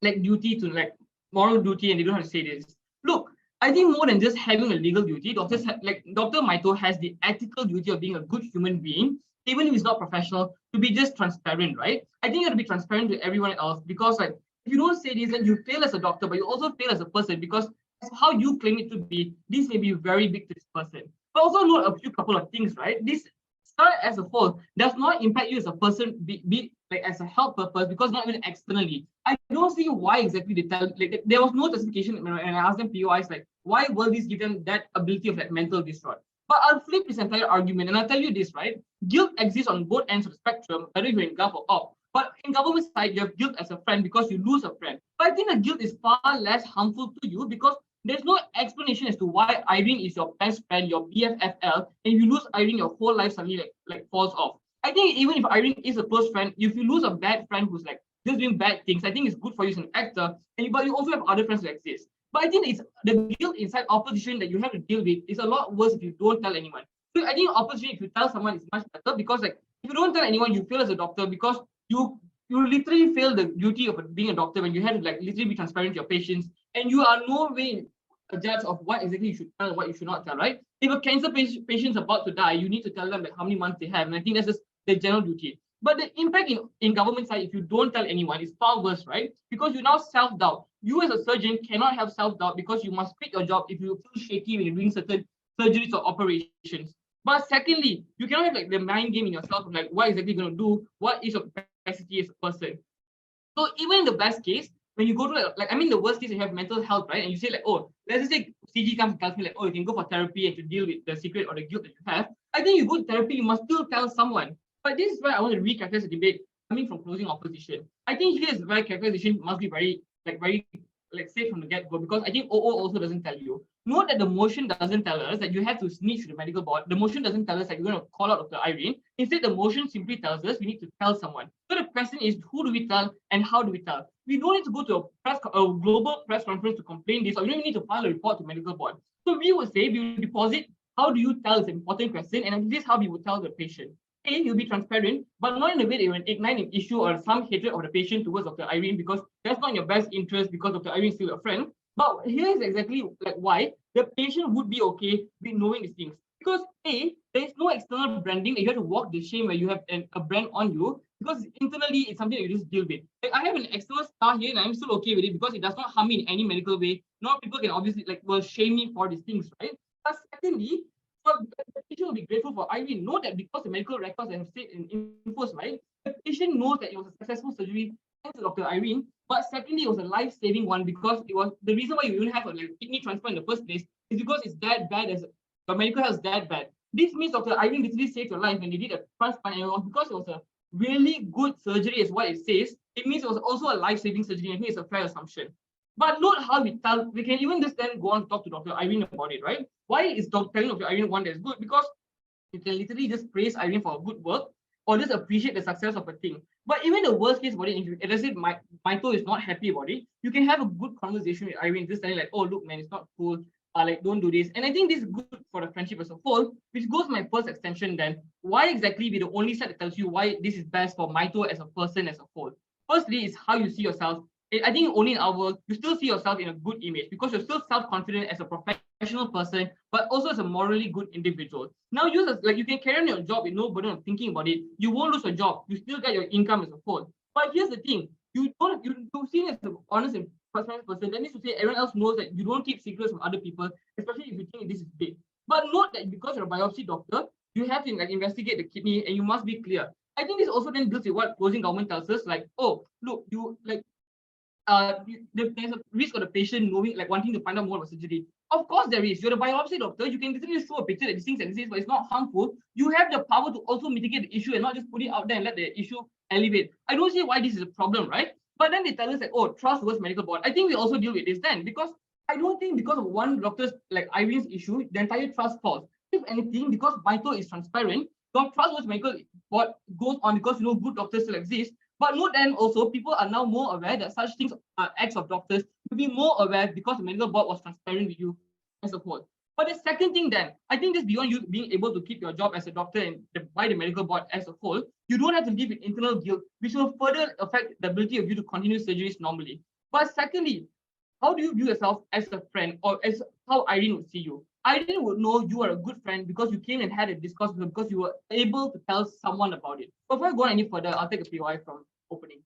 duty to moral duty, and they don't have to say this. Look, I think more than just having a legal duty, doctors have, Dr. Maito has the ethical duty of being a good human being, even if he's not professional, to be just transparent, right? I think you have to be transparent to everyone else because if you don't say this, then you fail as a doctor, but you also fail as a person because how you claim it to be, this may be very big to this person. But also note a couple of things, right? This star as a whole does not impact you as a person, be as a health purpose, because not even externally. I don't see why exactly they tell, there was no justification when I asked them POIs, why will this give them that ability of mental distraught? But I'll flip this entire argument and I'll tell you this, right? Guilt exists on both ends of the spectrum, whether you're in Gov or Op. But in government side, you have guilt as a friend because you lose a friend. But I think the guilt is far less harmful to you because there's no explanation as to why Aireen is your best friend, your BFFL, and you lose Aireen, your whole life suddenly falls off. I think even if Aireen is a close friend, if you lose a bad friend who's just doing bad things, I think it's good for you as an actor, but you also have other friends who exist. But I think it's the guilt inside opposition that you have to deal with is a lot worse if you don't tell anyone. So I think opposition, if you tell someone, is much better because if you don't tell anyone, you fail as a doctor because you literally fail the duty of being a doctor when you have to literally be transparent to your patients, and you are no way a judge of what exactly you should tell and what you should not tell, right? If a cancer patient is about to die, you need to tell them how many months they have, and I think that's just the general duty. But the impact in government side, if you don't tell anyone, is far worse, right? Because you now self-doubt. You as a surgeon cannot have self-doubt because you must quit your job if you feel shaky when you're doing certain surgeries or operations. But secondly, you cannot have the mind game in yourself of what exactly you're going to do, what is your capacity as a person. So even in the best case, when you go to the worst case, you have mental health, right? And you say oh, let's just say CG comes and tells me oh, you can go for therapy and to deal with the secret or the guilt that you have. I think you go to therapy, you must still tell someone. But this is why I want to recharacterize the debate coming from closing opposition. I think here is why characterization must be very safe from the get-go, because I think OO also doesn't tell you. Note that the motion doesn't tell us that you have to snitch to the medical board. The motion doesn't tell us that you're going to call out Dr. Aireen. Instead, the motion simply tells us we need to tell someone. So the question is, who do we tell and how do we tell? We don't need to go to a global press conference to complain this, or we don't need to file a report to medical board. So we would say, we will deposit, how do you tell is an important question, and this is how we would tell the patient. A, you'll be transparent, but not in a way that you will ignite an issue or some hatred of the patient towards Dr. Aireen, because that's not in your best interest, because Dr. Aireen is still a friend. But here's exactly like why the patient would be okay with knowing these things. Because A, there is no external branding that you have to walk the shame where you have a brand on you, because internally it's something that you just deal with. Like I have an external star here and I'm still okay with it because it does not harm me in any medical way. Not people can obviously will shame me for these things, right? But secondly, the patient will be grateful for Aireen. Know that because the medical records have said in Infoslide, the patient knows that it was a successful surgery thanks to Dr. Aireen. But secondly, it was a life-saving one because it was the reason why you even have a kidney transplant in the first place is because it's that bad, as the medical health is that bad. This means Dr. Aireen literally saved your life when they did a transplant, and it was because it was a really good surgery, is what it says. It means it was also a life-saving surgery. I think it's a fair assumption. But note how we tell, we can even just then go on to talk to Dr. Aireen about it, right? Why is telling Dr. Aireen one that is good? Because you can literally just praise Aireen for good work or just appreciate the success of a thing. But even the worst case about it, if let's say Maito is not happy about it, you can have a good conversation with Aireen, just saying like, oh, look, man, it's not cool. Like, don't do this. And I think this is good for the friendship as a whole, which goes to my first extension then. Why exactly be the only side that tells you why this is best for Maito as a person as a whole? Firstly, is how you see yourself. I think only in our world, you still see yourself in a good image because you're still self-confident as a professional person, but also as a morally good individual. Now, you can carry on your job with no burden of thinking about it. You won't lose your job. You still get your income as a whole. But here's the thing: you see as an honest and transparent person. That means to say everyone else knows that you don't keep secrets from other people, especially if you think this is big. But note that because you're a biopsy doctor, you have to investigate the kidney, and you must be clear. I think this also then builds with what closing government tells us, like, oh, look, there's a risk of the patient knowing, wanting to find out more about surgery. Of course there is. You're a biopsy doctor. You can literally show a picture that these things exist, but it's not harmful. You have the power to also mitigate the issue and not just put it out there and let the issue elevate. I don't see why this is a problem, right? But then they tell us that, oh, trust towards medical board. I think we also deal with this then, because I don't think because of one doctor's Aireen's issue, the entire trust falls. If anything, because Maito is transparent, your trust towards medical board goes on because good doctors still exist. But note then also, people are now more aware that such things are acts of doctors. To be more aware because the medical board was transparent with you as a whole. But the second thing then, I think just beyond you being able to keep your job as a doctor and by the medical board as a whole, you don't have to live with internal guilt, which will further affect the ability of you to continue surgeries normally. But secondly, how do you view yourself as a friend, or as how Aireen would see you? Aireen would know you are a good friend because you came and had a discourse with her, because you were able to tell someone about it. But before I go on any further, I'll take a POI from opening.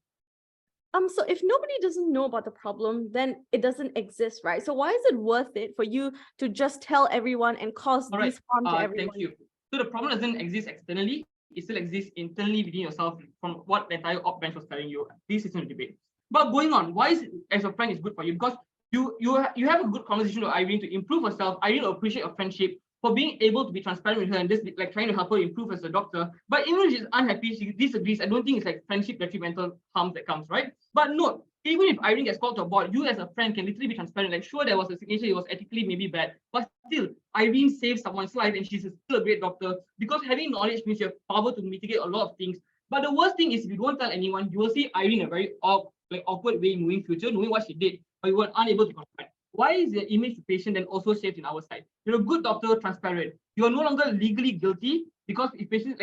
So if nobody doesn't know about the problem, then it doesn't exist, right? So why is it worth it for you to just tell everyone and cause this harm to everyone? Thank you. So the problem doesn't exist externally. It still exists internally within yourself from what the entire op bench was telling you. This isn't a debate. But going on, why is it, as a friend, is good for you? Because you have a good conversation with Aireen to improve herself. Aireen will appreciate your friendship for being able to be transparent with her and just trying to help her improve as a doctor. But even if she's unhappy, she disagrees, I don't think it's friendship detrimental harm that comes, right? But note, even if Aireen gets called to a board, you as a friend can literally be transparent. Sure, there was a signature, it was ethically maybe bad, but still, Aireen saved someone's life and she's still a great doctor, because having knowledge means you have power to mitigate a lot of things. But the worst thing is, if you don't tell anyone, you will see Aireen in a very awkward way in moving future, knowing what she did, but you were unable to confront. Why is the image to patient then also saved in our side? You're a good doctor, transparent. You are no longer legally guilty, because if patient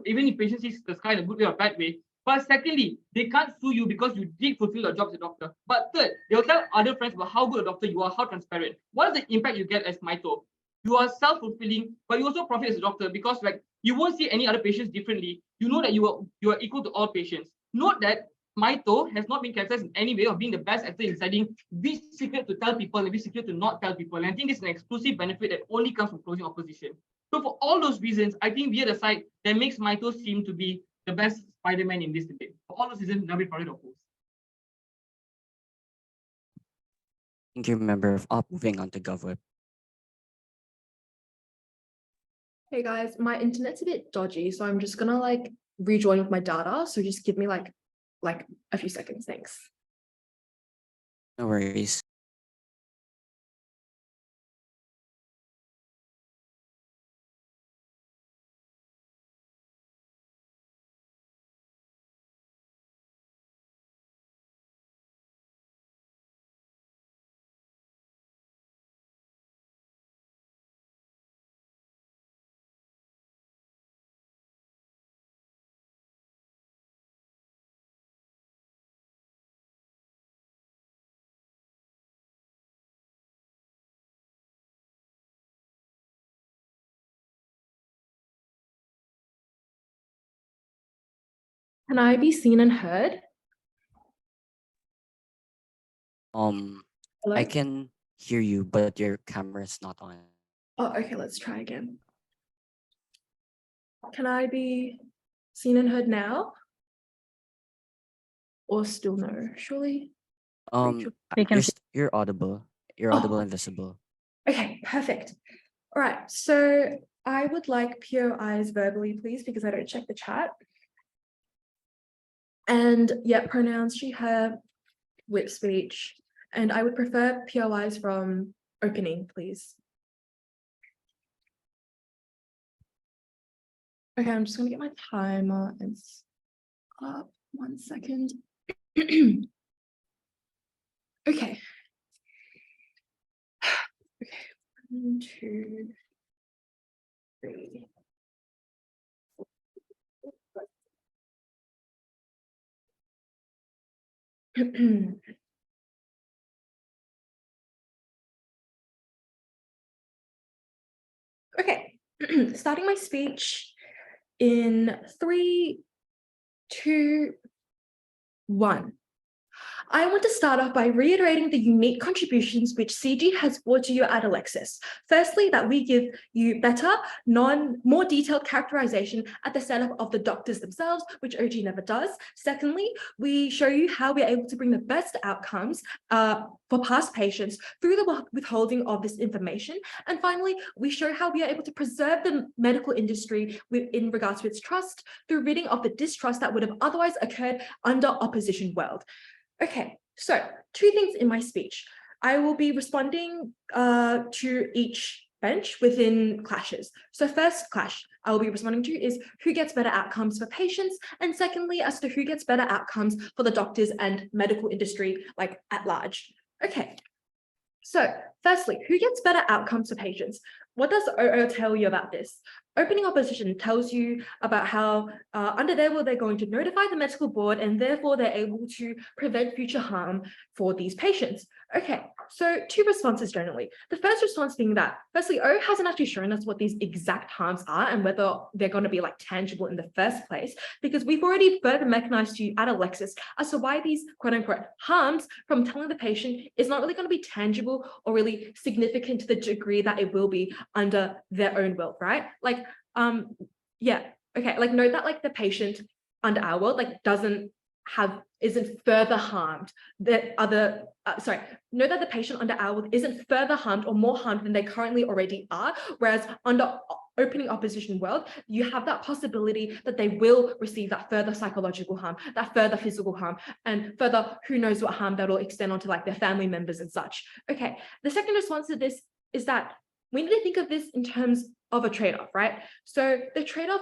even if patient sees the sky in a good way or bad way. But secondly, they can't sue you because you did fulfill your job as a doctor. But third, they'll tell other friends about how good a doctor you are, how transparent. What is the impact you get as Maito? You are self-fulfilling, but you also profit as a doctor, because you won't see any other patients differently. You know that you are equal to all patients. Note that Maito has not been characterized in any way of being the best actor in deciding which secret to tell people and which secret to not tell people. And I think this is an exclusive benefit that only comes from closing opposition. So for all those reasons, I think we are the side that makes Maito seem to be the best Spider-Man in this debate. For all those reasons, Nabi Pavit opposed. Thank you, member of up. Moving on to GovWeb. Hey guys, my internet's a bit dodgy, so I'm just gonna rejoin with my data. So just give me like a few seconds. Thanks. No worries. Can I be seen and heard? I Hello? can hear you, but your camera's not on. Oh, okay, let's try again. Can I be seen and heard now? Or still no, surely? Rachel. We can You're audible. You're Oh. audible and visible. Okay, perfect. All right, so I would like POIs verbally, please, because I don't check the chat. And yeah, pronouns, she, her, with speech. And I would prefer POIs from opening, please. Okay, I'm just gonna get my timer and stop 1 second. Okay. Okay, 1, 2, 3. Okay, starting my speech in 3, 2, 1. I want to start off by reiterating the unique contributions which CG has brought to you at Alexis. Firstly, that we give you better, more detailed characterization at the setup of the doctors themselves, which OG never does. Secondly, we show you how we're able to bring the best outcomes for past patients through the withholding of this information. And finally, we show how we are able to preserve the medical industry in regards to its trust through ridding of the distrust that would have otherwise occurred under opposition world. Okay, so 2 things in my speech. I will be responding to each bench within clashes. So first clash I will be responding to is who gets better outcomes for patients, and secondly as to who gets better outcomes for the doctors and medical industry like at large. Okay, so firstly, who gets better outcomes for patients? What does OO tell you about this? Opening opposition tells you about how under their will, they're going to notify the medical board and therefore they're able to prevent future harm for these patients. Okay, so 2 responses generally. The first response being that, firstly, O hasn't actually shown us what these exact harms are and whether they're going to be like tangible in the first place, because we've already further mechanized to you at Alexis as to why these quote unquote harms from telling the patient is not really going to be tangible or really significant to the degree that it will be under their own will, right? Like, yeah, okay, like note that like the patient under our world like isn't further harmed that other note that the patient under our world isn't further harmed or more harmed than they currently already are, whereas under opening opposition world you have that possibility that they will receive that further psychological harm, that further physical harm, and further who knows what harm that will extend onto like their family members and such. Okay, the second response to this is that we need to think of this in terms of a trade-off, right? So the trade-off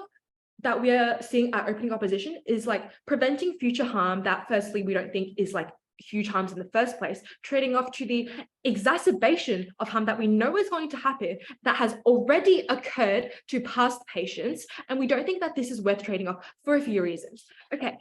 that we are seeing at opening opposition is like preventing future harm that firstly we don't think is like huge harms in the first place, trading off to the exacerbation of harm that we know is going to happen that has already occurred to past patients, and we don't think that this is worth trading off for a few reasons. Okay,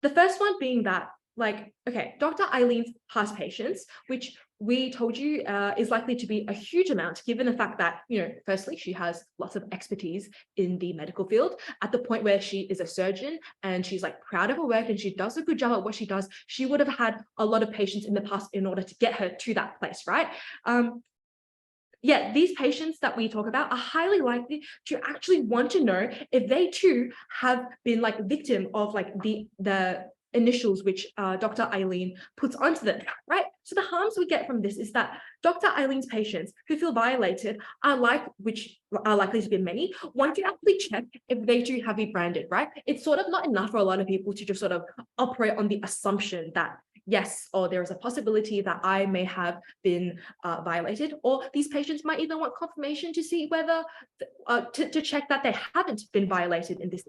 the first one being that like, okay, Dr. Eileen's past patients, which we told you is likely to be a huge amount, given the fact that, you know, firstly, she has lots of expertise in the medical field at the point where she is a surgeon and she's like proud of her work and she does a good job at what she does. She would have had a lot of patients in the past in order to get her to that place, right? Yeah, these patients that we talk about are highly likely to actually want to know if they too have been like victim of like the initials which Dr. Eileen puts onto them, right? So the harms we get from this is that Dr. Eileen's patients who feel violated which are likely to be many, want to actually check if they too have been branded, right? It's sort of not enough for a lot of people to just sort of operate on the assumption that yes, or there is a possibility that I may have been violated, or these patients might even want confirmation to see whether, to check that they haven't been violated in this.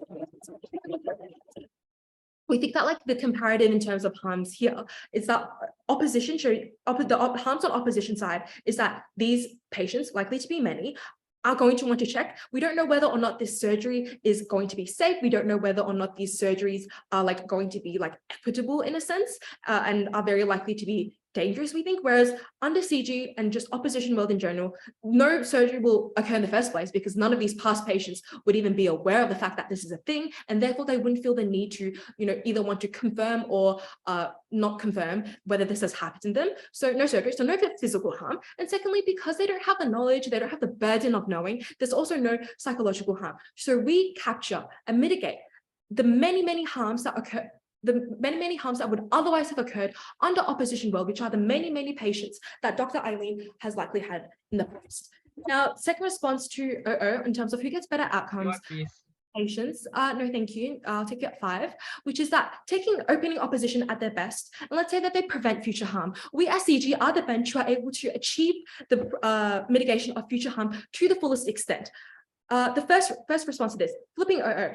We think that like the comparative in terms of harms here is that the harms on opposition side is that these patients, likely to be many, are going to want to check. We don't know whether or not this surgery is going to be safe. We don't know whether or not these surgeries are like going to be like equitable in a sense, and are very likely to be dangerous, we think, whereas under CG and just opposition world in general, no surgery will occur in the first place because none of these past patients would even be aware of the fact that this is a thing, and therefore they wouldn't feel the need to, either want to confirm or not confirm whether this has happened to them. So no surgery, so no physical harm. And secondly, because they don't have the knowledge, they don't have the burden of knowing, there's also no psychological harm. So we capture and mitigate the many harms that occur, the many harms that would otherwise have occurred under opposition world, which are the many patients that Dr. Aireen has likely had in the past. Now, second response to OO in terms of who gets better outcomes, patients, no thank you, I'll take it at 5, which is that taking opening opposition at their best, and let's say that they prevent future harm. We as CG are the bench who are able to achieve the mitigation of future harm to the fullest extent. The first response to this, flipping OO.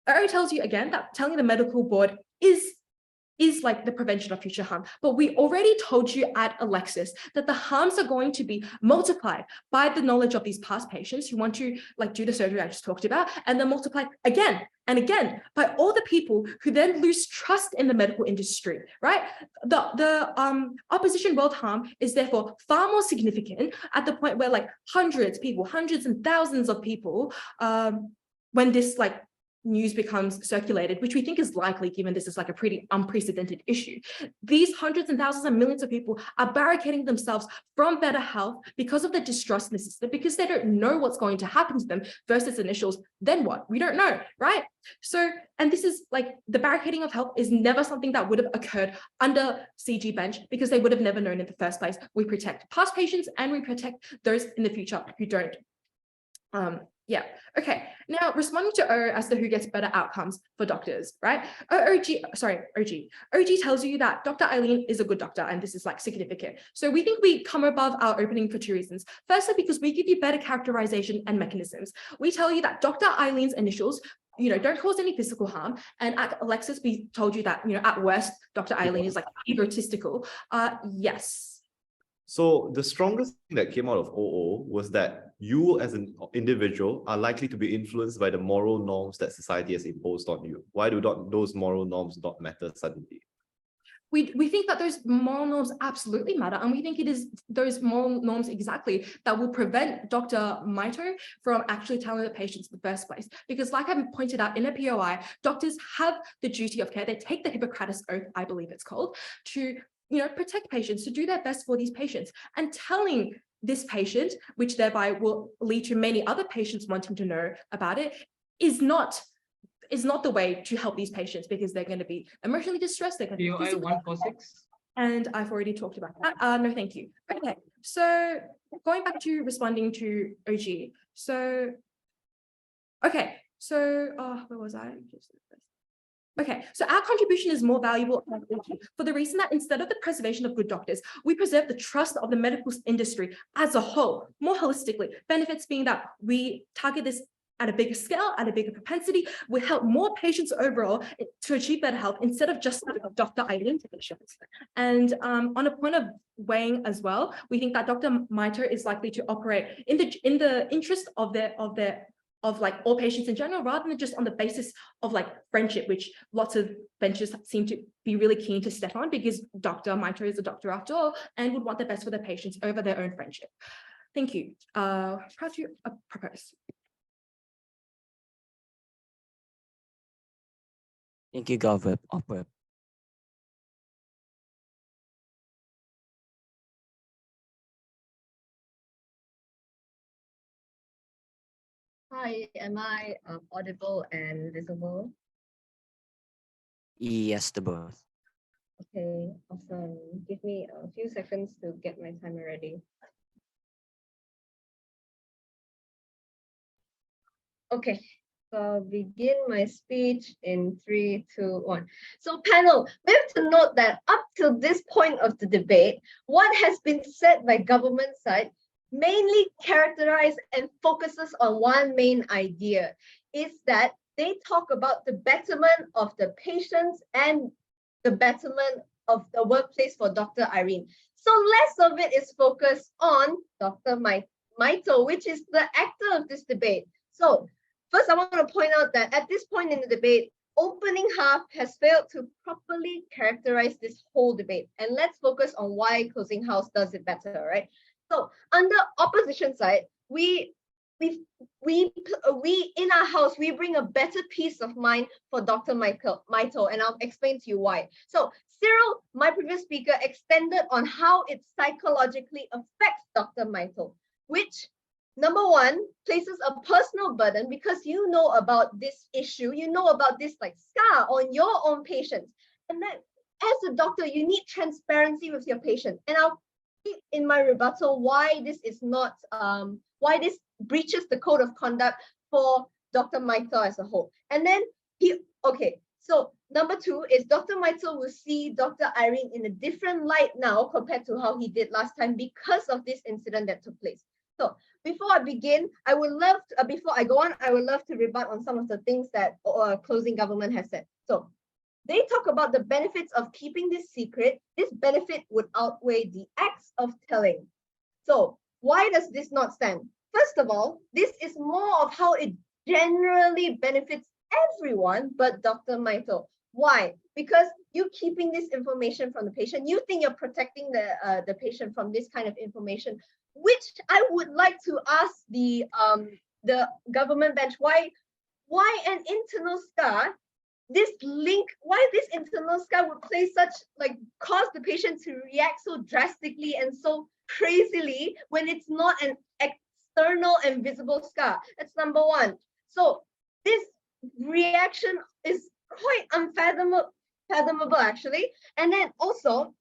OO tells you again that telling the medical board is like the prevention of future harm. But we already told you at Alexis that the harms are going to be multiplied by the knowledge of these past patients who want to do the surgery I just talked about, and then multiplied again and again by all the people who then lose trust in the medical industry, right? The opposition world harm is therefore far more significant at the point where hundreds and thousands of people, when this news becomes circulated, which we think is likely given this is a pretty unprecedented issue. These hundreds and thousands and millions of people are barricading themselves from better health because of the distrust in the system, because they don't know what's going to happen to them versus initials. Then what? We don't know, right? So, and this is the barricading of health is never something that would have occurred under CG bench because they would have never known in the first place. We protect past patients and we protect those in the future who don't. Yeah, okay. Now responding to O as to who gets better outcomes for doctors, right? OG tells you that Dr. Aireen is a good doctor, and this is significant. So we think we come above our opening for 2 reasons. Firstly, because we give you better characterization and mechanisms. We tell you that Dr. Aireen's initials don't cause any physical harm. And at Alexis, we told you that, at worst, Dr. Aireen is egotistical. Yes. So the strongest thing that came out of OO was that you as an individual are likely to be influenced by the moral norms that society has imposed on you. Why do those moral norms not matter suddenly? We think that those moral norms absolutely matter, and we think it is those moral norms exactly that will prevent Dr. Maito from actually telling the patients in the first place. Because like I pointed out in a POI, doctors have the duty of care. They take the Hippocratic Oath, I believe it's called, to protect patients, to do their best for these patients. And telling this patient, which thereby will lead to many other patients wanting to know about it, is not the way to help these patients, because they're going to be emotionally distressed. They're going to be POI 146. And I've already talked about that. No, thank you. Okay, so going back to responding to OG. So, okay, so where was I? Okay, so our contribution is more valuable for the reason that instead of the preservation of good doctors, we preserve the trust of the medical industry as a whole, more holistically. Benefits being that we target this at a bigger scale, at a bigger propensity, we help more patients overall to achieve better health instead of just Dr. Aireen patients. And on a point of weighing as well, we think that Dr. Maito is likely to operate in the interest of all patients in general, rather than just on the basis of friendship, which lots of benches seem to be really keen to step on, because Dr. Maito is a doctor after all and would want the best for their patients over their own friendship. Thank you. Proud to propose. Thank you, Governor. Hi, am I audible and visible? Yes, the both. Okay, awesome. Give me a few seconds to get my timer ready. Okay, so I'll begin my speech in 3, 2, 1. So panel, we have to note that up to this point of the debate, what has been said by government side mainly characterized and focuses on one main idea, is that they talk about the betterment of the patients and the betterment of the workplace for Dr. Aireen. So less of it is focused on Dr. Maito, which is the actor of this debate. So first, I want to point out that at this point in the debate, opening half has failed to properly characterize this whole debate. And let's focus on why closing house does it better, right? So under opposition side, we in our house, we bring a better peace of mind for Dr. Maito, and I'll explain to you why. So Cyril, my previous speaker, extended on how it psychologically affects Dr. Maito, which number one, places a personal burden because you know about this issue, you know about this like scar on your own patients. And then as a doctor, you need transparency with your patient. And I'll keep in my rebuttal why this is not, why this breaches the code of conduct for Dr. Maito as a whole. And then so number two is Dr. Maito will see Dr. Aireen in a different light now compared to how he did last time because of this incident that took place. So before I begin, I would love to, before I go on, I would love to rebut on some of the things that closing government has said. So they talk about the benefits of keeping this secret. This benefit would outweigh the acts of telling. So why does this not stand? First of all, this is more of how it generally benefits everyone but Dr. Maito. Why? Because you keeping this information from the patient, you think you're protecting the patient from this kind of information, which I would like to ask the government bench why an internal scar, this link, why this internal scar would play such like cause the patient to react so drastically and so crazily when it's not an external and visible scar. That's number one. So this reaction is quite unfathomable actually. And then also,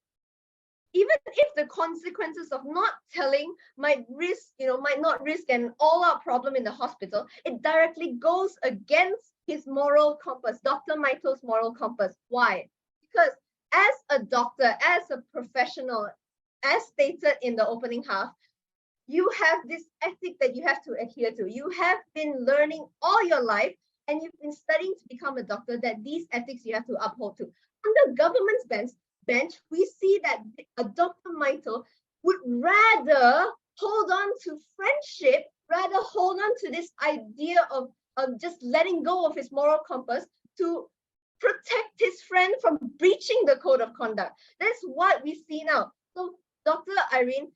even if the consequences of not telling might not risk an all-out problem in the hospital, it directly goes against his moral compass, Dr. Maito's moral compass. Why? Because as a doctor, as a professional, as stated in the opening half, you have this ethic that you have to adhere to. You have been learning all your life and you've been studying to become a doctor that these ethics you have to uphold to. Under government's bench, we see that Dr. Maito would rather hold on to friendship, rather hold on to this idea of just letting go of his moral compass to protect his friend from breaching the code of conduct. That's what we see now. So Dr. Aireen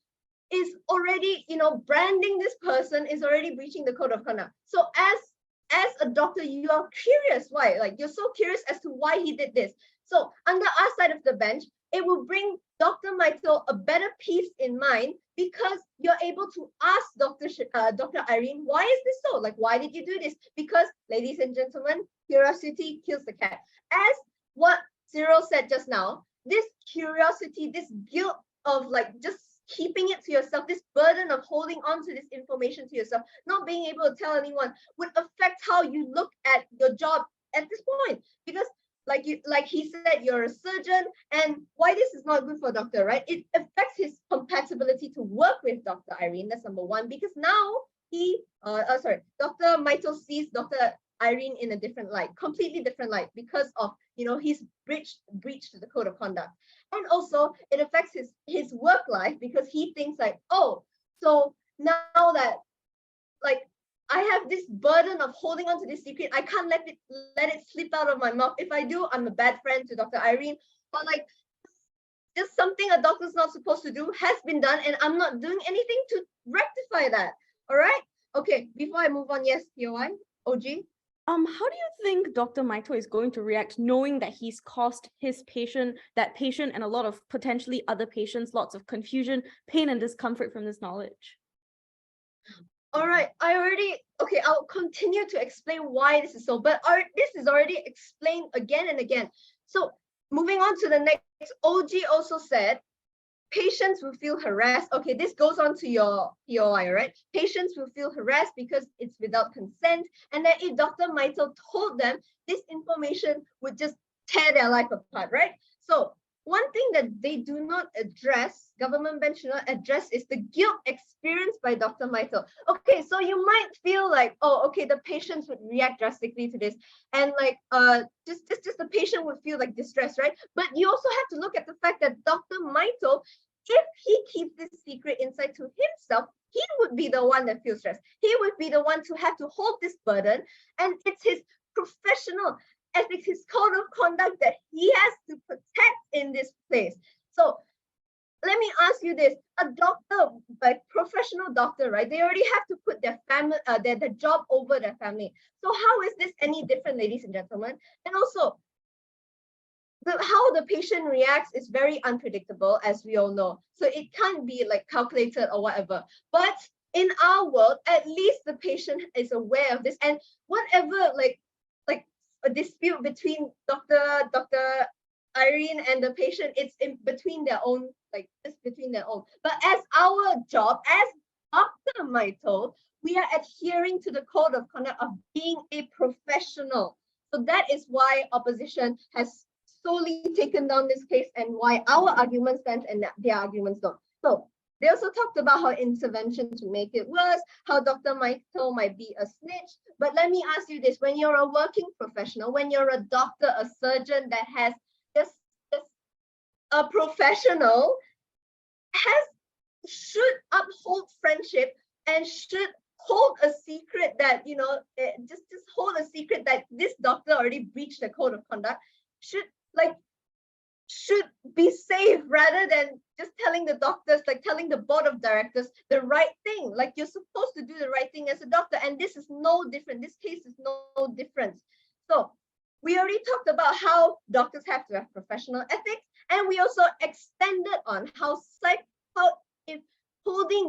is already, branding this person is already breaching the code of conduct. So as a doctor, you are curious why, like you're so curious as to why he did this. So under our side of the bench, it will bring Dr. Maito a better peace in mind because you're able to ask Dr. Aireen, why is this so? Like, why did you do this? Because, ladies and gentlemen, curiosity kills the cat. As what Cyril said just now, this curiosity, this guilt of like just keeping it to yourself, this burden of holding on to this information to yourself, not being able to tell anyone, would affect how you look at your job at this point. Because like he said, you're a surgeon, and why this is not good for doctor, right? It affects his compatibility to work with Dr. Aireen. That's number one, because now Dr. Maito sees Dr. Aireen in a different light, completely different light, because of he's breached the code of conduct. And also it affects his work life because he thinks like, oh, so now that like I have this burden of holding on to this secret, I can't let it slip out of my mouth. If I do, I'm a bad friend to Dr. Aireen. But like just something a doctor's not supposed to do has been done, and I'm not doing anything to rectify that. All right. Okay, before I move on, yes, POI, OG. How do you think Dr. Maito is going to react knowing that he's caused that patient and a lot of potentially other patients lots of confusion, pain, and discomfort from this knowledge? All right, I'll continue to explain why this is so, but this is already explained again and again. So moving on to the next, OG also said, patients will feel harassed. Okay, this goes on to your POI, right? Patients will feel harassed because it's without consent. And then if Dr. Maito told them, this information would just tear their life apart, right? So one thing that they do not address, government bench should not address, is the guilt experienced by Dr. Maito. Okay, so you might feel like, oh, okay, the patients would react drastically to this. And like, just the patient would feel like distress, right? But you also have to look at the fact that Dr. Maito, if he keeps this secret inside to himself, he would be the one that feels stressed. He would be the one to have to hold this burden. And it's his professional ethics, his code of conduct that he has to protect in this place. So let me ask you this: a doctor, like professional doctor, right? They already have to put their family, their job over their family. So how is this any different, ladies and gentlemen? And also, how the patient reacts is very unpredictable, as we all know. So it can't be like calculated or whatever. But in our world, at least the patient is aware of this, and whatever like a dispute between Dr. Aireen and the patient, it's in between their own, like just between their own. But as our job, as Dr. Maito, we are adhering to the code of conduct of being a professional. So that is why opposition has solely taken down this case and why our argument stands and their arguments don't. So they also talked about how intervention to make it worse, how Dr. Maito might be a snitch. But let me ask you this: when you're a working professional, when you're a doctor, a surgeon that has just a professional, should uphold friendship and should hold a secret that, just hold a secret that this doctor already breached the code of conduct, should be safe rather than just telling the doctors, like telling the board of directors the right thing. Like, you're supposed to do the right thing as a doctor, and this is no different. This case is no different. So we already talked about how doctors have to have professional ethics, and we also extended on how if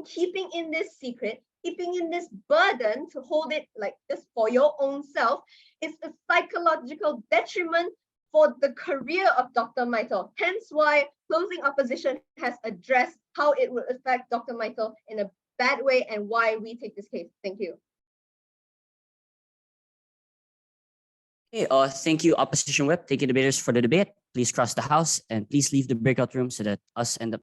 keeping in this secret, keeping in this burden to hold it like just for your own self is a psychological detriment for the career of Dr. Maito. Hence why closing opposition has addressed how it will affect Dr. Maito in a bad way and why we take this case. Thank you. Okay, thank you, Opposition Whip. Thank you, debaters, for the debate. Please cross the house and please leave the breakout room so that us and the